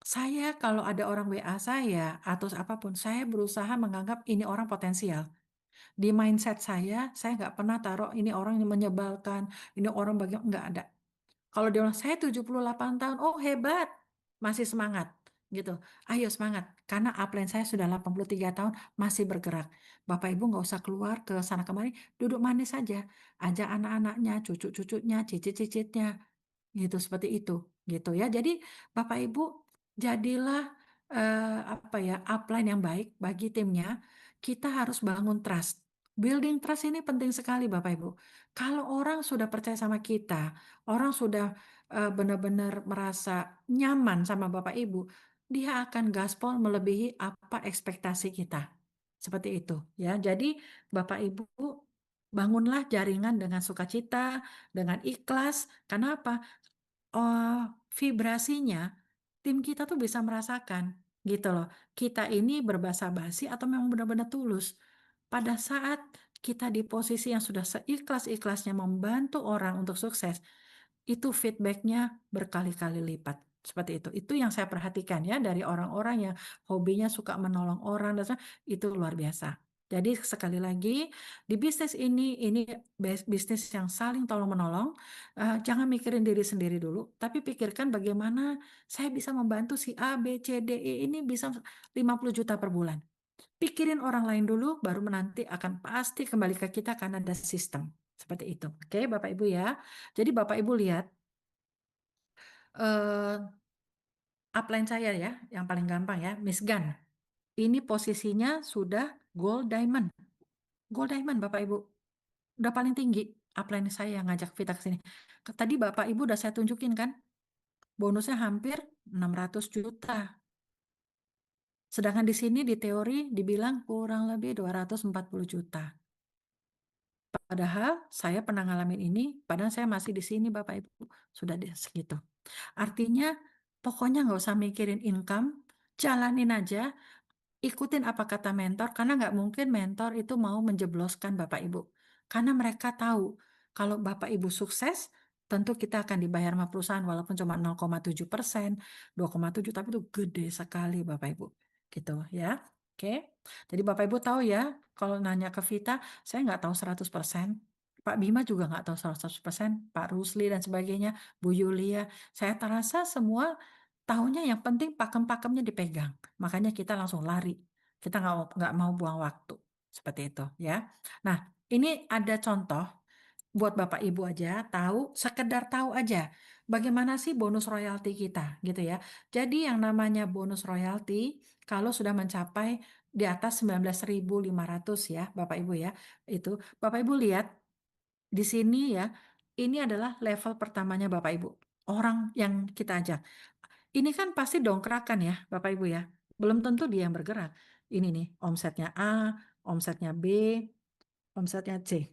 S1: Saya kalau ada orang WA saya atau apapun, saya berusaha menganggap ini orang potensial. Di mindset saya nggak pernah taruh ini orang yang menyebalkan, ini orang bagian nggak ada. Kalau dia bilang saya 78 tahun, oh hebat, masih semangat gitu. Ayo semangat, karena upline saya sudah 83 tahun masih bergerak. Bapak Ibu nggak usah keluar ke sana kemari, duduk manis saja, ajak anak-anaknya, cucu-cucunya, cicit-cicitnya, gitu seperti itu, gitu ya. Jadi Bapak Ibu jadilah apa ya upline yang baik bagi timnya. Kita harus bangun trust. Building trust ini penting sekali Bapak Ibu. Kalau orang sudah percaya sama kita, orang sudah benar-benar merasa nyaman sama Bapak Ibu, dia akan gaspol melebihi apa ekspektasi kita. Seperti itu ya. Jadi Bapak Ibu bangunlah jaringan dengan sukacita, dengan ikhlas. Kenapa? Vibrasinya tim kita tuh bisa merasakan gitu loh. Kita ini berbahasa basi atau memang benar-benar tulus. Pada saat kita di posisi yang sudah seikhlas-ikhlasnya membantu orang untuk sukses, itu feedbacknya berkali-kali lipat. Seperti itu. Itu yang saya perhatikan ya dari orang-orang yang hobinya suka menolong orang dan itu luar biasa. Jadi sekali lagi di bisnis ini bisnis yang saling tolong menolong. Jangan mikirin diri sendiri dulu, tapi pikirkan bagaimana saya bisa membantu si A, B, C, D, E ini bisa 50 juta per bulan. Pikirin orang lain dulu, baru nanti akan pasti kembali ke kita karena ada sistem. Seperti itu. Oke, Bapak Ibu ya. Jadi Bapak Ibu lihat eh, upline saya ya, yang paling gampang ya, Miss Gan. Ini posisinya sudah gold diamond. Gold diamond Bapak Ibu. Udah paling tinggi upline saya yang ngajak Vita ke sini. Tadi Bapak Ibu udah saya tunjukin kan, bonusnya hampir 600 juta. Sedangkan di sini di teori dibilang kurang lebih 240 juta. Padahal saya pernah ngalamin ini, padahal saya masih di sini Bapak Ibu. Sudah segitu. Artinya pokoknya nggak usah mikirin income, jalanin aja, ikutin apa kata mentor, karena nggak mungkin mentor itu mau menjebloskan Bapak Ibu. Karena mereka tahu kalau Bapak Ibu sukses, tentu kita akan dibayar sama perusahaan walaupun cuma 0,7%, 2,7, tapi itu gede sekali Bapak Ibu. Gitu ya. Oke. Jadi Bapak Ibu tahu ya, kalau nanya ke Vita, saya nggak tahu 100%. Pak Bima juga nggak tahu 100%, Pak Rusli dan sebagainya, Bu Yulia. Saya terasa semua tahunya yang penting pakem-pakemnya dipegang. Makanya kita langsung lari. Kita nggak mau buang waktu. Seperti itu ya. Nah, ini ada contoh buat Bapak Ibu aja tahu, sekedar tahu aja bagaimana sih bonus royalti kita gitu ya. Jadi yang namanya bonus royalti kalau sudah mencapai di atas 19.500 ya Bapak Ibu ya. Itu Bapak Ibu lihat di sini ya. Ini adalah level pertamanya Bapak Ibu. Orang yang kita ajak. Ini kan pasti dongkrakan ya, Bapak Ibu ya. Belum tentu dia yang bergerak. Ini nih, omsetnya A, omsetnya B, omsetnya C.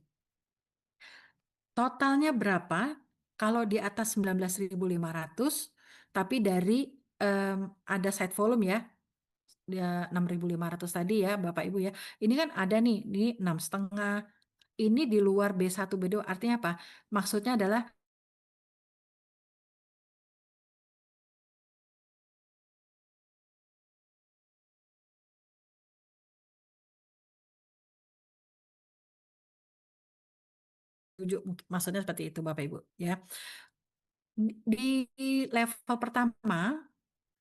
S1: Totalnya berapa? Kalau di atas 19.500, tapi dari ada side volume ya, dia 6.500 tadi ya, Bapak Ibu ya. Ini kan ada nih, ini 6,5. Ini di luar B1, B2, artinya apa? Maksudnya adalah 7, maksudnya seperti itu Bapak Ibu ya. Di level pertama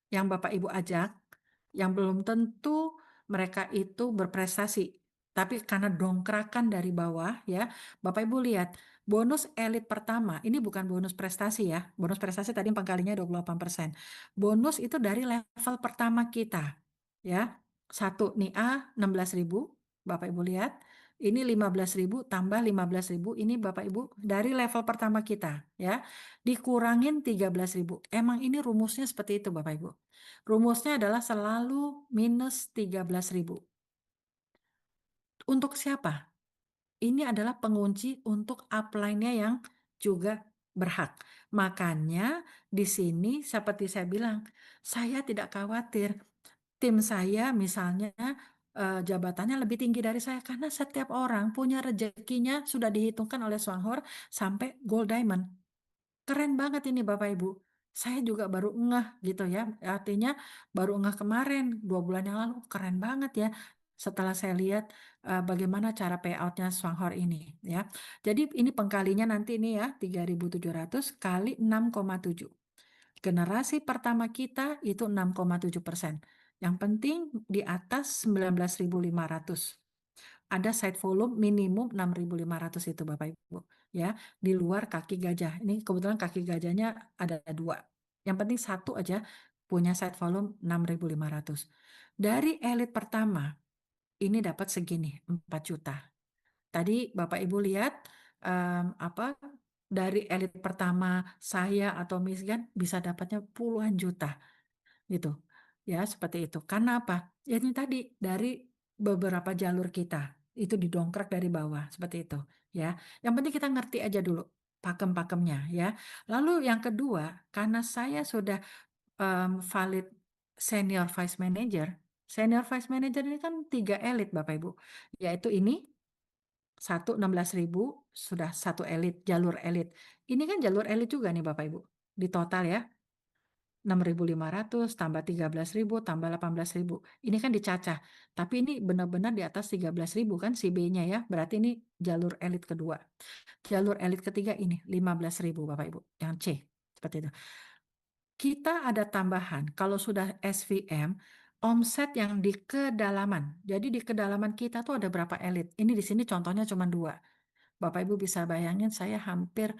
S1: yang Bapak Ibu ajak, yang belum tentu mereka itu berprestasi. Tapi karena dongkrakan dari bawah ya, Bapak Ibu lihat, bonus elit pertama, ini bukan bonus prestasi ya, bonus prestasi tadi pengkalinya 28%. Bonus itu dari level pertama kita ya. Satu nih A 16.000, Bapak Ibu lihat, ini 15.000 tambah 15.000, ini Bapak Ibu dari level pertama kita ya, dikurangin 13.000. Emang ini rumusnya seperti itu Bapak Ibu. Rumusnya adalah selalu minus 13.000. Untuk siapa? Ini adalah pengunci untuk upline-nya yang juga berhak. Makanya di sini seperti saya bilang, saya tidak khawatir tim saya misalnya jabatannya lebih tinggi dari saya karena setiap orang punya rezekinya sudah dihitungkan oleh Swanghor sampai gold diamond. Keren banget ini Bapak Ibu. Saya juga baru ngeh gitu ya. Artinya baru ngeh kemarin, 2 bulan yang lalu. Keren banget ya. Setelah saya lihat bagaimana cara payoutnya Swanghor ini ya. Jadi ini pengkalinya nanti ini ya 3.700 kali 6,7. Generasi pertama kita itu 6,7%. Yang penting di atas 19.500. Ada side volume minimum 6.500 itu Bapak Ibu ya, di luar kaki gajah. Ini kebetulan kaki gajahnya ada 2. Yang penting satu aja punya side volume 6.500. Dari elit pertama ini dapat segini 4 juta. Tadi Bapak Ibu lihat apa dari elit pertama saya atau Michigan bisa dapatnya puluhan juta gitu. Ya, seperti itu. Karena apa? Ya ini tadi dari beberapa jalur kita itu didongkrak dari bawah seperti itu, ya. Yang penting kita ngerti aja dulu pakem-pakemnya ya. Lalu yang kedua, karena saya sudah valid senior vice manager. Senior vice manager ini kan 3 elit Bapak Ibu, yaitu ini satu 16.000 sudah satu elit, jalur elit. Ini kan jalur elit juga nih Bapak Ibu. Di total ya 6.500 tambah 13.000 tambah 18.000. Ini kan dicacah. Tapi ini benar-benar di atas 13.000 kan si B-nya ya. Berarti ini jalur elit kedua. Jalur elit ketiga ini 15.000 Bapak Ibu. Yang C. Seperti itu. Kita ada tambahan kalau sudah SVM omset yang di kedalaman. Jadi di kedalaman kita tuh ada berapa elit. Ini di sini contohnya cuma 2. Bapak Ibu bisa bayangin saya hampir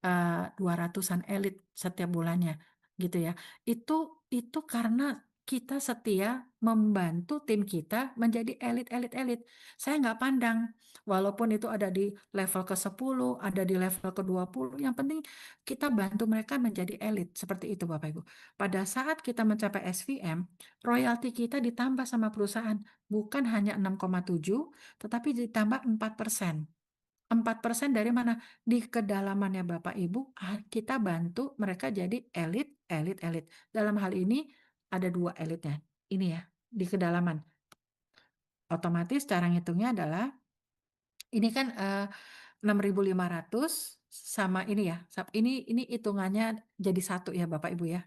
S1: 200-an elit setiap bulannya gitu ya. Itu karena kita setia membantu tim kita menjadi elit. Saya nggak pandang walaupun itu ada di level ke-10, ada di level ke-20, yang penting kita bantu mereka menjadi elit seperti itu Bapak Ibu. Pada saat kita mencapai SVM, royalti kita ditambah sama perusahaan bukan hanya 6,7 tetapi ditambah 4%. 4% dari mana? Di kedalamannya Bapak Ibu, kita bantu mereka jadi elit. Dalam hal ini ada 2 elitnya. Ini ya, di kedalaman. Otomatis cara ngitungnya adalah ini kan 6.500 sama ini ya. Ini hitungannya jadi satu ya Bapak Ibu ya.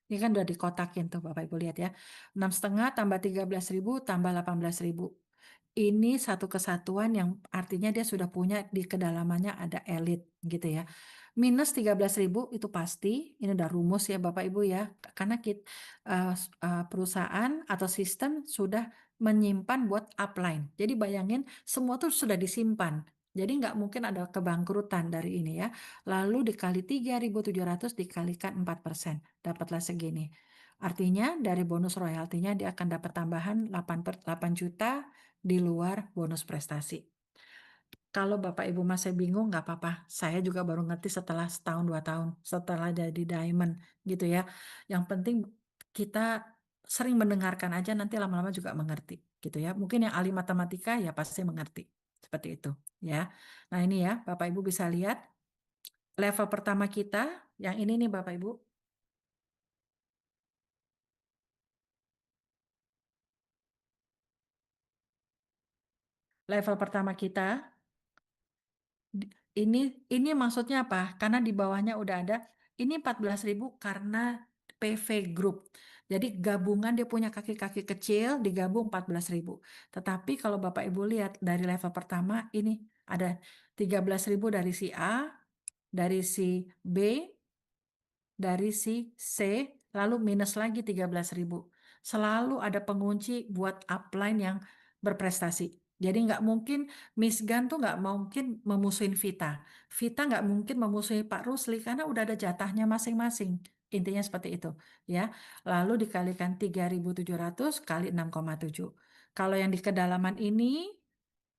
S1: Ini kan udah dikotakin tuh Bapak Ibu lihat ya. 6,5 tambah 13.000 tambah 18.000. Ini satu kesatuan yang artinya dia sudah punya di kedalamannya ada elit gitu ya. Minus 13.000 itu pasti, ini udah rumus ya Bapak Ibu ya. Karena perusahaan atau sistem sudah menyimpan buat upline. Jadi bayangin semua tuh sudah disimpan. Jadi nggak mungkin ada kebangkrutan dari ini ya. Lalu dikali 3.700 dikalikan 4%. Dapatlah segini. Artinya dari bonus royaltinya dia akan dapat tambahan 8 juta di luar bonus prestasi. Kalau Bapak Ibu masih bingung nggak apa-apa. Saya juga baru ngerti setelah setahun 2 tahun setelah jadi diamond gitu ya. Yang penting kita sering mendengarkan aja nanti lama-lama juga mengerti gitu ya. Mungkin yang ahli matematika ya pasti mengerti seperti itu ya. Nah ini ya Bapak Ibu bisa lihat level pertama kita yang ini nih Bapak Ibu. Level pertama kita ini maksudnya apa? Karena di bawahnya udah ada ini 14.000 karena PV Group. Jadi gabungan dia punya kaki-kaki kecil digabung 14.000. Tetapi kalau Bapak Ibu lihat dari level pertama ini ada 13.000 dari si A, dari si B, dari si C, lalu minus lagi 13.000. Selalu ada pengunci buat upline yang berprestasi. Jadi nggak mungkin Miss Gan tuh nggak mungkin memusuhin Vita. Vita nggak mungkin memusuhi Pak Rusli karena udah ada jatahnya masing-masing. Intinya seperti itu, ya. Lalu dikalikan 3.700 kali 6,7. Kalau yang di kedalaman ini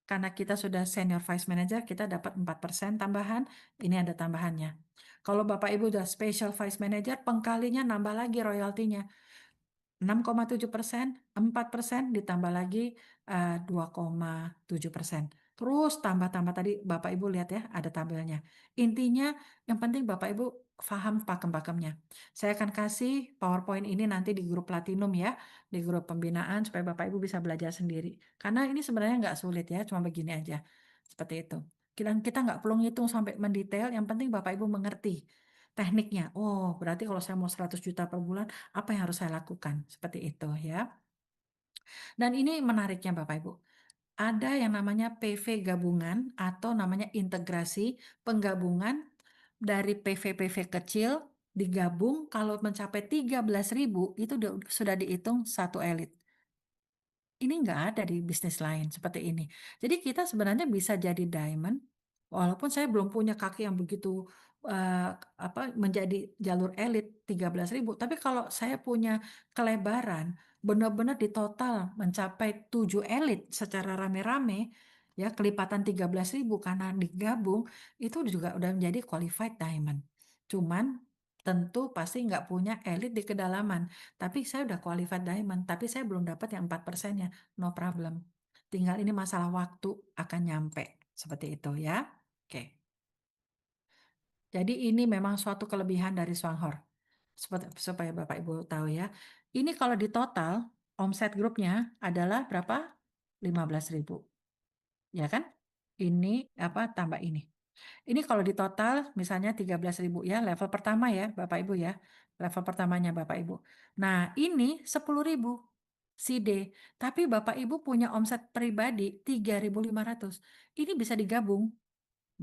S1: karena kita sudah senior vice manager, kita dapat 4% tambahan. Ini ada tambahannya. Kalau Bapak Ibu udah special vice manager, pengkalinya nambah lagi royaltinya. 6,7%, 4% ditambah lagi 2,7%. Terus tambah-tambah tadi Bapak Ibu lihat ya, ada tabelnya. Intinya yang penting Bapak Ibu paham pakem-pakemnya. Saya akan kasih PowerPoint ini nanti di grup Platinum ya, di grup pembinaan supaya Bapak Ibu bisa belajar sendiri. Karena ini sebenarnya nggak sulit ya, cuma begini aja. Seperti itu. Kita nggak perlu ngitung sampai mendetail, yang penting Bapak Ibu mengerti tekniknya. Oh, berarti kalau saya mau 100 juta per bulan, apa yang harus saya lakukan? Seperti itu ya. Dan ini menariknya Bapak Ibu. Ada yang namanya PV gabungan atau namanya integrasi penggabungan dari PV-PV kecil digabung kalau mencapai 13.000 itu sudah dihitung satu elit. Ini nggak ada di bisnis lain seperti ini. Jadi kita sebenarnya bisa jadi diamond, walaupun saya belum punya kaki yang begitu menjadi jalur elit 13.000. Tapi kalau saya punya kelebaran, benar-benar di total mencapai 7 elit secara rame-rame, ya kelipatan 13.000 karena digabung itu juga udah menjadi qualified diamond. Cuman tentu pasti nggak punya elit di kedalaman. Tapi saya udah qualified diamond, tapi saya belum dapat yang 4%-nya. No problem. Tinggal ini masalah waktu akan nyampe. Seperti itu ya. Oke. Jadi ini memang suatu kelebihan dari Swanghor. Supaya Bapak Ibu tahu ya. Ini kalau di total omset grupnya adalah berapa? 15.000. Ya kan? Ini apa tambah ini. Ini kalau di total misalnya 13.000 ya, level pertama ya Bapak Ibu ya. Level pertamanya Bapak Ibu. Nah, ini 10.000 si D. Tapi Bapak Ibu punya omset pribadi 3.500. Ini bisa digabung.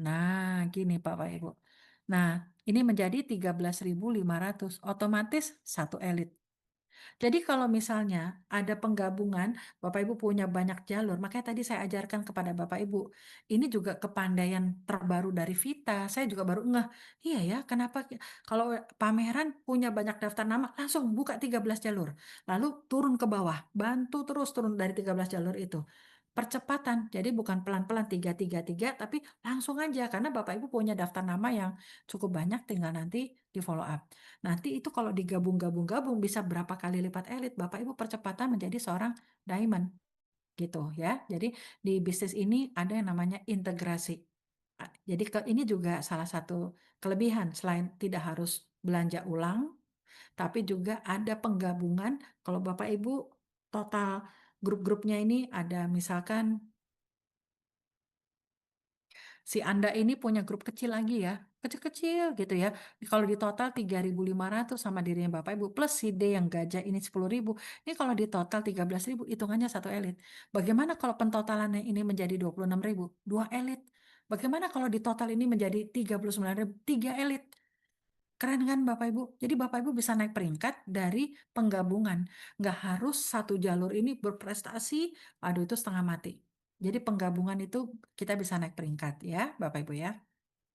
S1: Nah, gini Bapak Ibu. Nah, ini menjadi 13.500. Otomatis satu elit. Jadi kalau misalnya ada penggabungan, Bapak Ibu punya banyak jalur, makanya tadi saya ajarkan kepada Bapak Ibu, ini juga kepandaian terbaru dari Vita. Saya juga baru ngeh, iya ya, kenapa kalau pameran punya banyak daftar nama, langsung buka 13 jalur. Lalu turun ke bawah, bantu terus turun dari 13 jalur itu. Percepatan, jadi bukan pelan-pelan 3, 3, 3, tapi langsung aja, karena Bapak Ibu punya daftar nama yang cukup banyak, tinggal nanti di follow up. Nanti itu kalau digabung-gabung-gabung bisa berapa kali lipat elit. Bapak Ibu percepatan menjadi seorang diamond gitu ya. Jadi di bisnis ini ada yang namanya integrasi. Jadi ini juga salah satu kelebihan selain tidak harus belanja ulang, tapi juga ada penggabungan. Kalau Bapak Ibu total grup-grupnya ini ada misalkan si Anda ini punya grup kecil lagi ya, kecil-kecil gitu ya. Kalau di total 3.500 sama dirinya Bapak Ibu, plus si D yang gajah ini 10.000. Ini kalau di total 13.000, hitungannya satu elit. Bagaimana kalau pentotalannya ini menjadi 26.000? Dua elit. Bagaimana kalau di total ini menjadi 39.000? Tiga elit. Keren kan Bapak Ibu? Jadi Bapak Ibu bisa naik peringkat dari penggabungan. Nggak harus satu jalur ini berprestasi, aduh itu setengah mati. Jadi penggabungan itu kita bisa naik peringkat ya Bapak Ibu ya.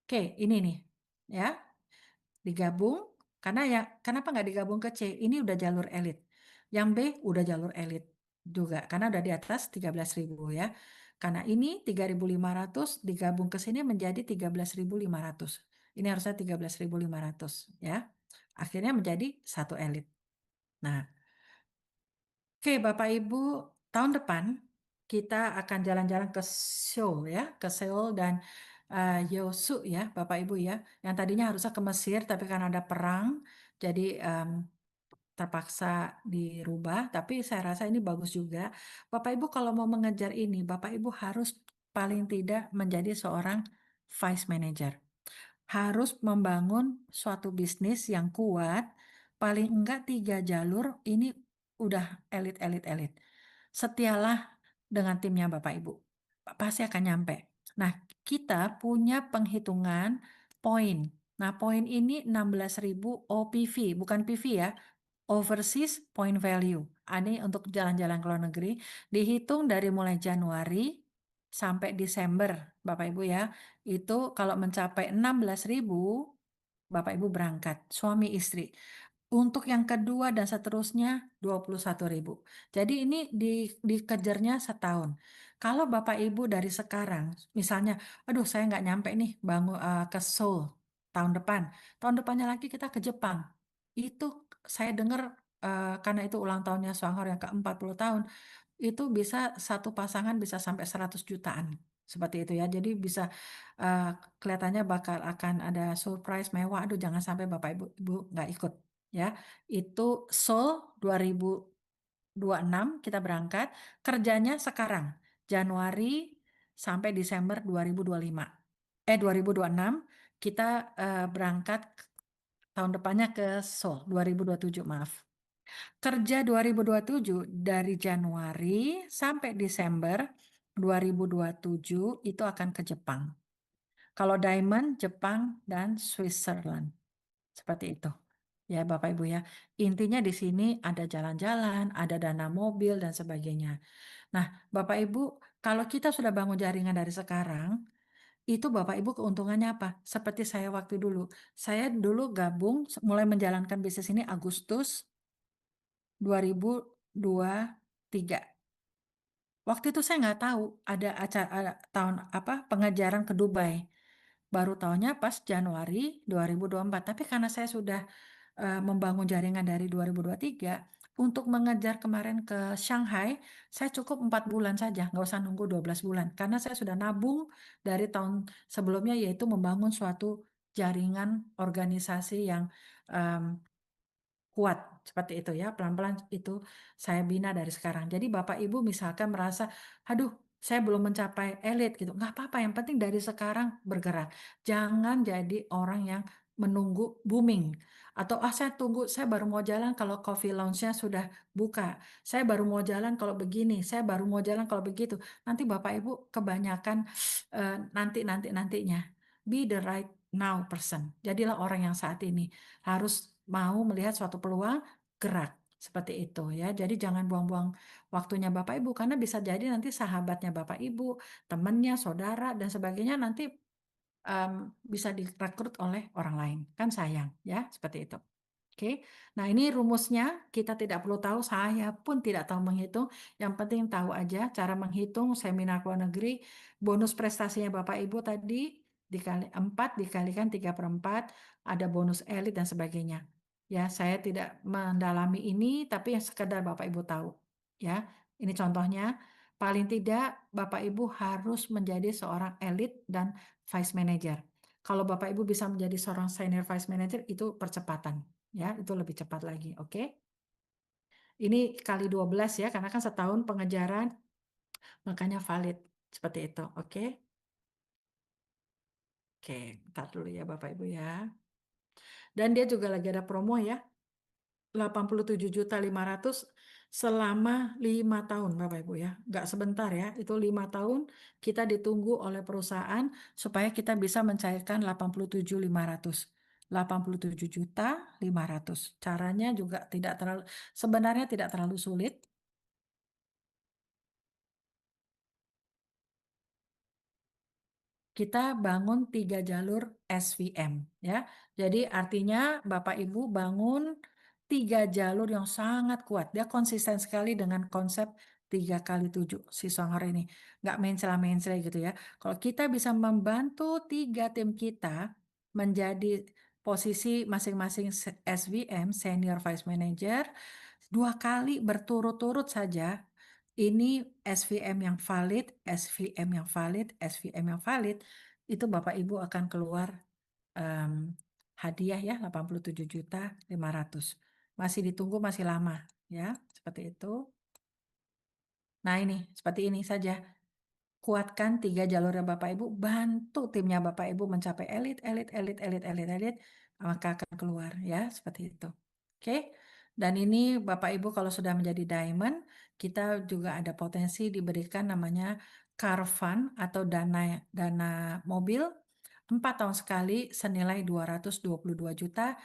S1: Oke, ini nih ya, digabung karena ya kenapa nggak digabung ke C? Ini udah jalur elit. Yang B udah jalur elit juga karena udah di atas 13.000 ya. Karena ini 3.500 digabung ke sini menjadi 13.500. Ini harusnya 13.500 ya. Akhirnya menjadi satu elit. Nah, oke Bapak Ibu, tahun depan kita akan jalan-jalan ke Seoul ya, ke Seoul dan Yeosu ya, Bapak Ibu ya. Yang tadinya harusnya ke Mesir, tapi karena ada perang, jadi terpaksa dirubah. Tapi saya rasa ini bagus juga. Bapak Ibu kalau mau mengejar ini, Bapak Ibu harus paling tidak menjadi seorang vice manager, harus membangun suatu bisnis yang kuat, paling enggak 3 jalur, ini udah elit. Setialah dengan timnya Bapak Ibu, pasti akan nyampe. Nah, kita punya penghitungan poin. Nah, poin ini 16.000 OPV, bukan PV ya, Overseas Point Value. Ini untuk jalan-jalan ke luar negeri, dihitung dari mulai Januari sampai Desember, Bapak Ibu ya. Itu kalau mencapai 16.000, Bapak Ibu berangkat, suami istri. Untuk yang kedua dan seterusnya 21.000. Jadi ini dikejarnya setahun. Kalau Bapak Ibu dari sekarang, misalnya, aduh saya nggak nyampe nih bangun ke Seoul tahun depan. Tahun depannya lagi kita ke Jepang. Itu saya dengar karena itu ulang tahunnya Swanghor yang ke-40 tahun, itu bisa satu pasangan bisa sampai 100 jutaan. Seperti itu ya. Jadi bisa eh, kelihatannya bakal akan ada surprise mewah. Aduh jangan sampai Bapak Ibu nggak ikut ya. Itu Seoul 2026 kita berangkat. Kerjanya sekarang Januari sampai Desember 2025. 2026 kita berangkat tahun depannya ke Seoul 2027 maaf. Kerja 2027 dari Januari sampai Desember 2027 itu akan ke Jepang. Kalau Diamond, Jepang, dan Switzerland. Seperti itu. Ya Bapak Ibu ya. Intinya di sini ada jalan-jalan, ada dana mobil, dan sebagainya. Nah Bapak Ibu, kalau kita sudah bangun jaringan dari sekarang, itu Bapak Ibu keuntungannya apa? Seperti saya waktu dulu. Saya dulu gabung, mulai menjalankan bisnis ini Agustus 2023. Waktu itu saya nggak tahu ada acara tahun apa pengejaran ke Dubai. Baru tahunya pas Januari 2024. Tapi karena saya sudah membangun jaringan dari 2023, untuk mengejar kemarin ke Shanghai, saya cukup 4 bulan saja, nggak usah nunggu 12 bulan. Karena saya sudah nabung dari tahun sebelumnya, yaitu membangun suatu jaringan organisasi yang em, kuat seperti itu ya, pelan-pelan itu saya bina dari sekarang. Jadi Bapak Ibu misalkan merasa, aduh saya belum mencapai elit gitu, nggak apa-apa, yang penting dari sekarang bergerak. Jangan jadi orang yang menunggu booming. Atau saya tunggu, saya baru mau jalan kalau coffee lounge-nya sudah buka. Saya baru mau jalan kalau begini, saya baru mau jalan kalau begitu. Nanti Bapak Ibu kebanyakan nantinya. Be the right now person. Jadilah orang yang saat ini harus mau melihat suatu peluang, gerak seperti itu ya. Jadi jangan buang-buang waktunya Bapak Ibu, karena bisa jadi nanti sahabatnya Bapak Ibu, temannya, saudara dan sebagainya nanti bisa direkrut oleh orang lain. Kan sayang ya, seperti itu. Oke, nah ini rumusnya kita tidak perlu tahu, saya pun tidak tahu menghitung. Yang penting tahu aja cara menghitung seminar luar negeri, bonus prestasinya Bapak Ibu tadi dikali 4 dikalikan 3/4, ada bonus elit dan sebagainya. Ya, saya tidak mendalami ini, tapi yang sekedar Bapak Ibu tahu. Ya, ini contohnya. Paling tidak Bapak Ibu harus menjadi seorang elit dan vice manager. Kalau Bapak Ibu bisa menjadi seorang senior vice manager, itu percepatan. Ya, itu lebih cepat lagi. Oke. Ini kali 12 ya, karena kan setahun pengejaran, makanya valid. Seperti itu. Oke. Oke, bentar dulu ya Bapak Ibu ya. Dan dia juga lagi ada promo ya. 87.500.000 selama 5 tahun Bapak Ibu ya. Nggak sebentar ya, itu 5 tahun kita ditunggu oleh perusahaan supaya kita bisa mencairkan 87.500. 87.500. Caranya juga tidak terlalu, sebenarnya tidak terlalu sulit. Kita bangun 3 jalur SVM ya. Jadi artinya Bapak Ibu bangun 3 jalur yang sangat kuat. Dia konsisten sekali dengan konsep 3 kali 7 si Songhor ini. Nggak mencela-mencela gitu ya. Kalau kita bisa membantu 3 tim kita menjadi posisi masing-masing SVM, Senior Vice Manager, 2 kali berturut-turut saja, ini SVM yang valid, SVM yang valid, SVM yang valid, itu Bapak Ibu akan keluar em, hadiah ya 87.500.000. Masih ditunggu, masih lama ya, seperti itu. Nah ini, seperti ini saja. Kuatkan 3 jalurnya Bapak Ibu, bantu timnya Bapak Ibu mencapai elit, elit, elit, elit, elit, elit, maka akan keluar ya, seperti itu. Oke. Dan ini Bapak Ibu kalau sudah menjadi diamond, kita juga ada potensi diberikan namanya car fund atau dana dana mobil 4 tahun sekali senilai 222 juta.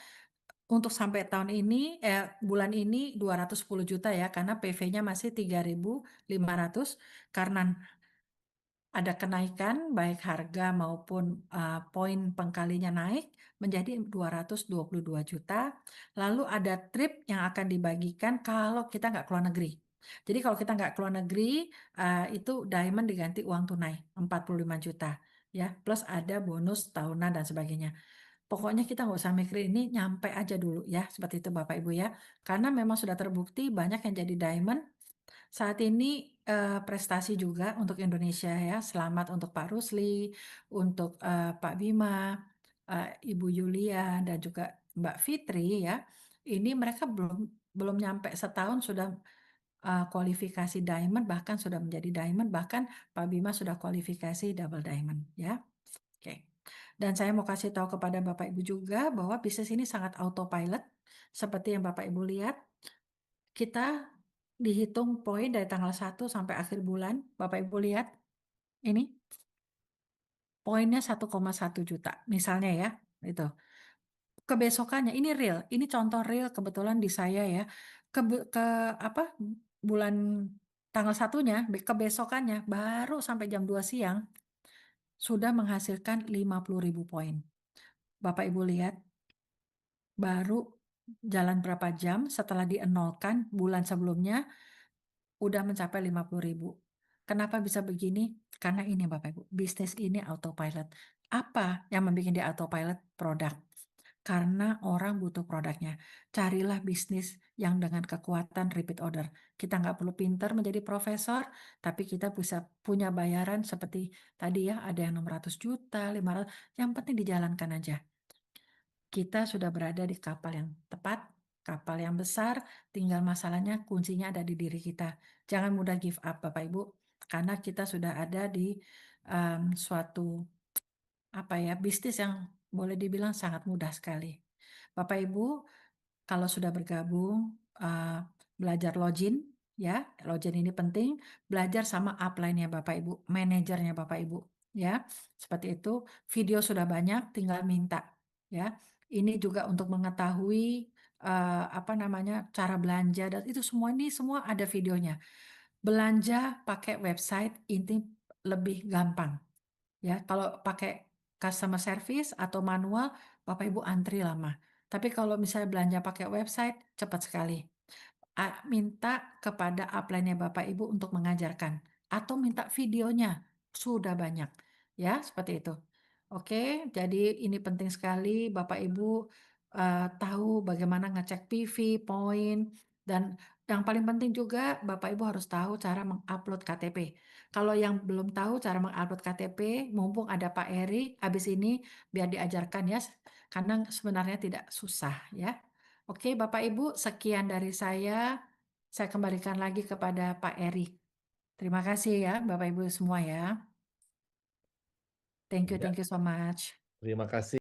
S1: Untuk sampai tahun ini, bulan ini 210 juta ya, karena PV-nya masih 3.500 karena ada kenaikan baik harga maupun poin pengkalinya naik menjadi 222 juta. Lalu ada trip yang akan dibagikan kalau kita nggak keluar negeri. Jadi kalau kita nggak keluar negeri, itu diamond diganti uang tunai 45 juta ya, plus ada bonus tahunan dan sebagainya. Pokoknya kita nggak usah mikir ini, nyampe aja dulu ya, seperti itu Bapak Ibu ya. Karena memang sudah terbukti banyak yang jadi diamond saat ini. Prestasi juga untuk Indonesia ya. Selamat untuk Pak Rusli, untuk Pak Bima, Ibu Yulia dan juga Mbak Fitri ya. Ini mereka belum belum nyampe setahun sudah kualifikasi diamond, bahkan sudah menjadi diamond, bahkan Pak Bima sudah kualifikasi double diamond ya. Oke. Dan saya mau kasih tahu kepada Bapak Ibu juga bahwa bisnis ini sangat autopilot. Seperti yang Bapak Ibu lihat, kita dihitung poin dari tanggal 1 sampai akhir bulan. Bapak Ibu lihat ini poinnya 1,1 juta misalnya ya. Itu. Kebesokannya ini real, ini contoh real kebetulan di saya ya. Ke apa bulan tanggal satunya, kebesokannya baru sampai jam 2 siang sudah menghasilkan 50.000 poin. Bapak Ibu lihat, baru jalan berapa jam setelah dienolkan bulan sebelumnya udah mencapai 50.000. Kenapa bisa begini? Karena ini Bapak Ibu, bisnis ini autopilot. Apa yang membuat dia autopilot? Produk. Karena orang butuh produknya. Carilah bisnis yang dengan kekuatan repeat order. Kita nggak perlu pinter menjadi profesor, tapi kita bisa punya bayaran seperti tadi ya, ada yang 600 juta, 500, yang penting dijalankan aja. Kita sudah berada di kapal yang tepat, kapal yang besar, tinggal masalahnya kuncinya ada di diri kita. Jangan mudah give up Bapak Ibu, karena kita sudah ada di suatu apa ya, bisnis yang boleh dibilang sangat mudah sekali. Bapak Ibu, kalau sudah bergabung, belajar login ya, login ini penting, belajar sama upline-nya Bapak Ibu, manajernya Bapak Ibu, ya. Seperti itu, video sudah banyak tinggal minta, ya. Ini juga untuk mengetahui, apa namanya, cara belanja dan itu semua ini semua ada videonya. Belanja pakai website ini lebih gampang. Ya, kalau pakai customer service atau manual, Bapak Ibu antri lama. Tapi kalau misalnya belanja pakai website, cepat sekali. Minta kepada upline-nya Bapak Ibu untuk mengajarkan atau minta videonya, sudah banyak. Ya, seperti itu. Oke, jadi ini penting sekali Bapak Ibu, tahu bagaimana ngecek PV, poin, dan yang paling penting juga Bapak Ibu harus tahu cara mengupload KTP. Kalau yang belum tahu cara mengupload KTP, mumpung ada Pak Eri, habis ini biar diajarkan ya, karena sebenarnya tidak susah ya. Oke, Bapak Ibu, sekian dari saya. Saya kembalikan lagi kepada Pak Eri. Terima kasih ya, Bapak Ibu semua ya.
S2: Ya,
S1: Thank you so much.
S2: terima kasih.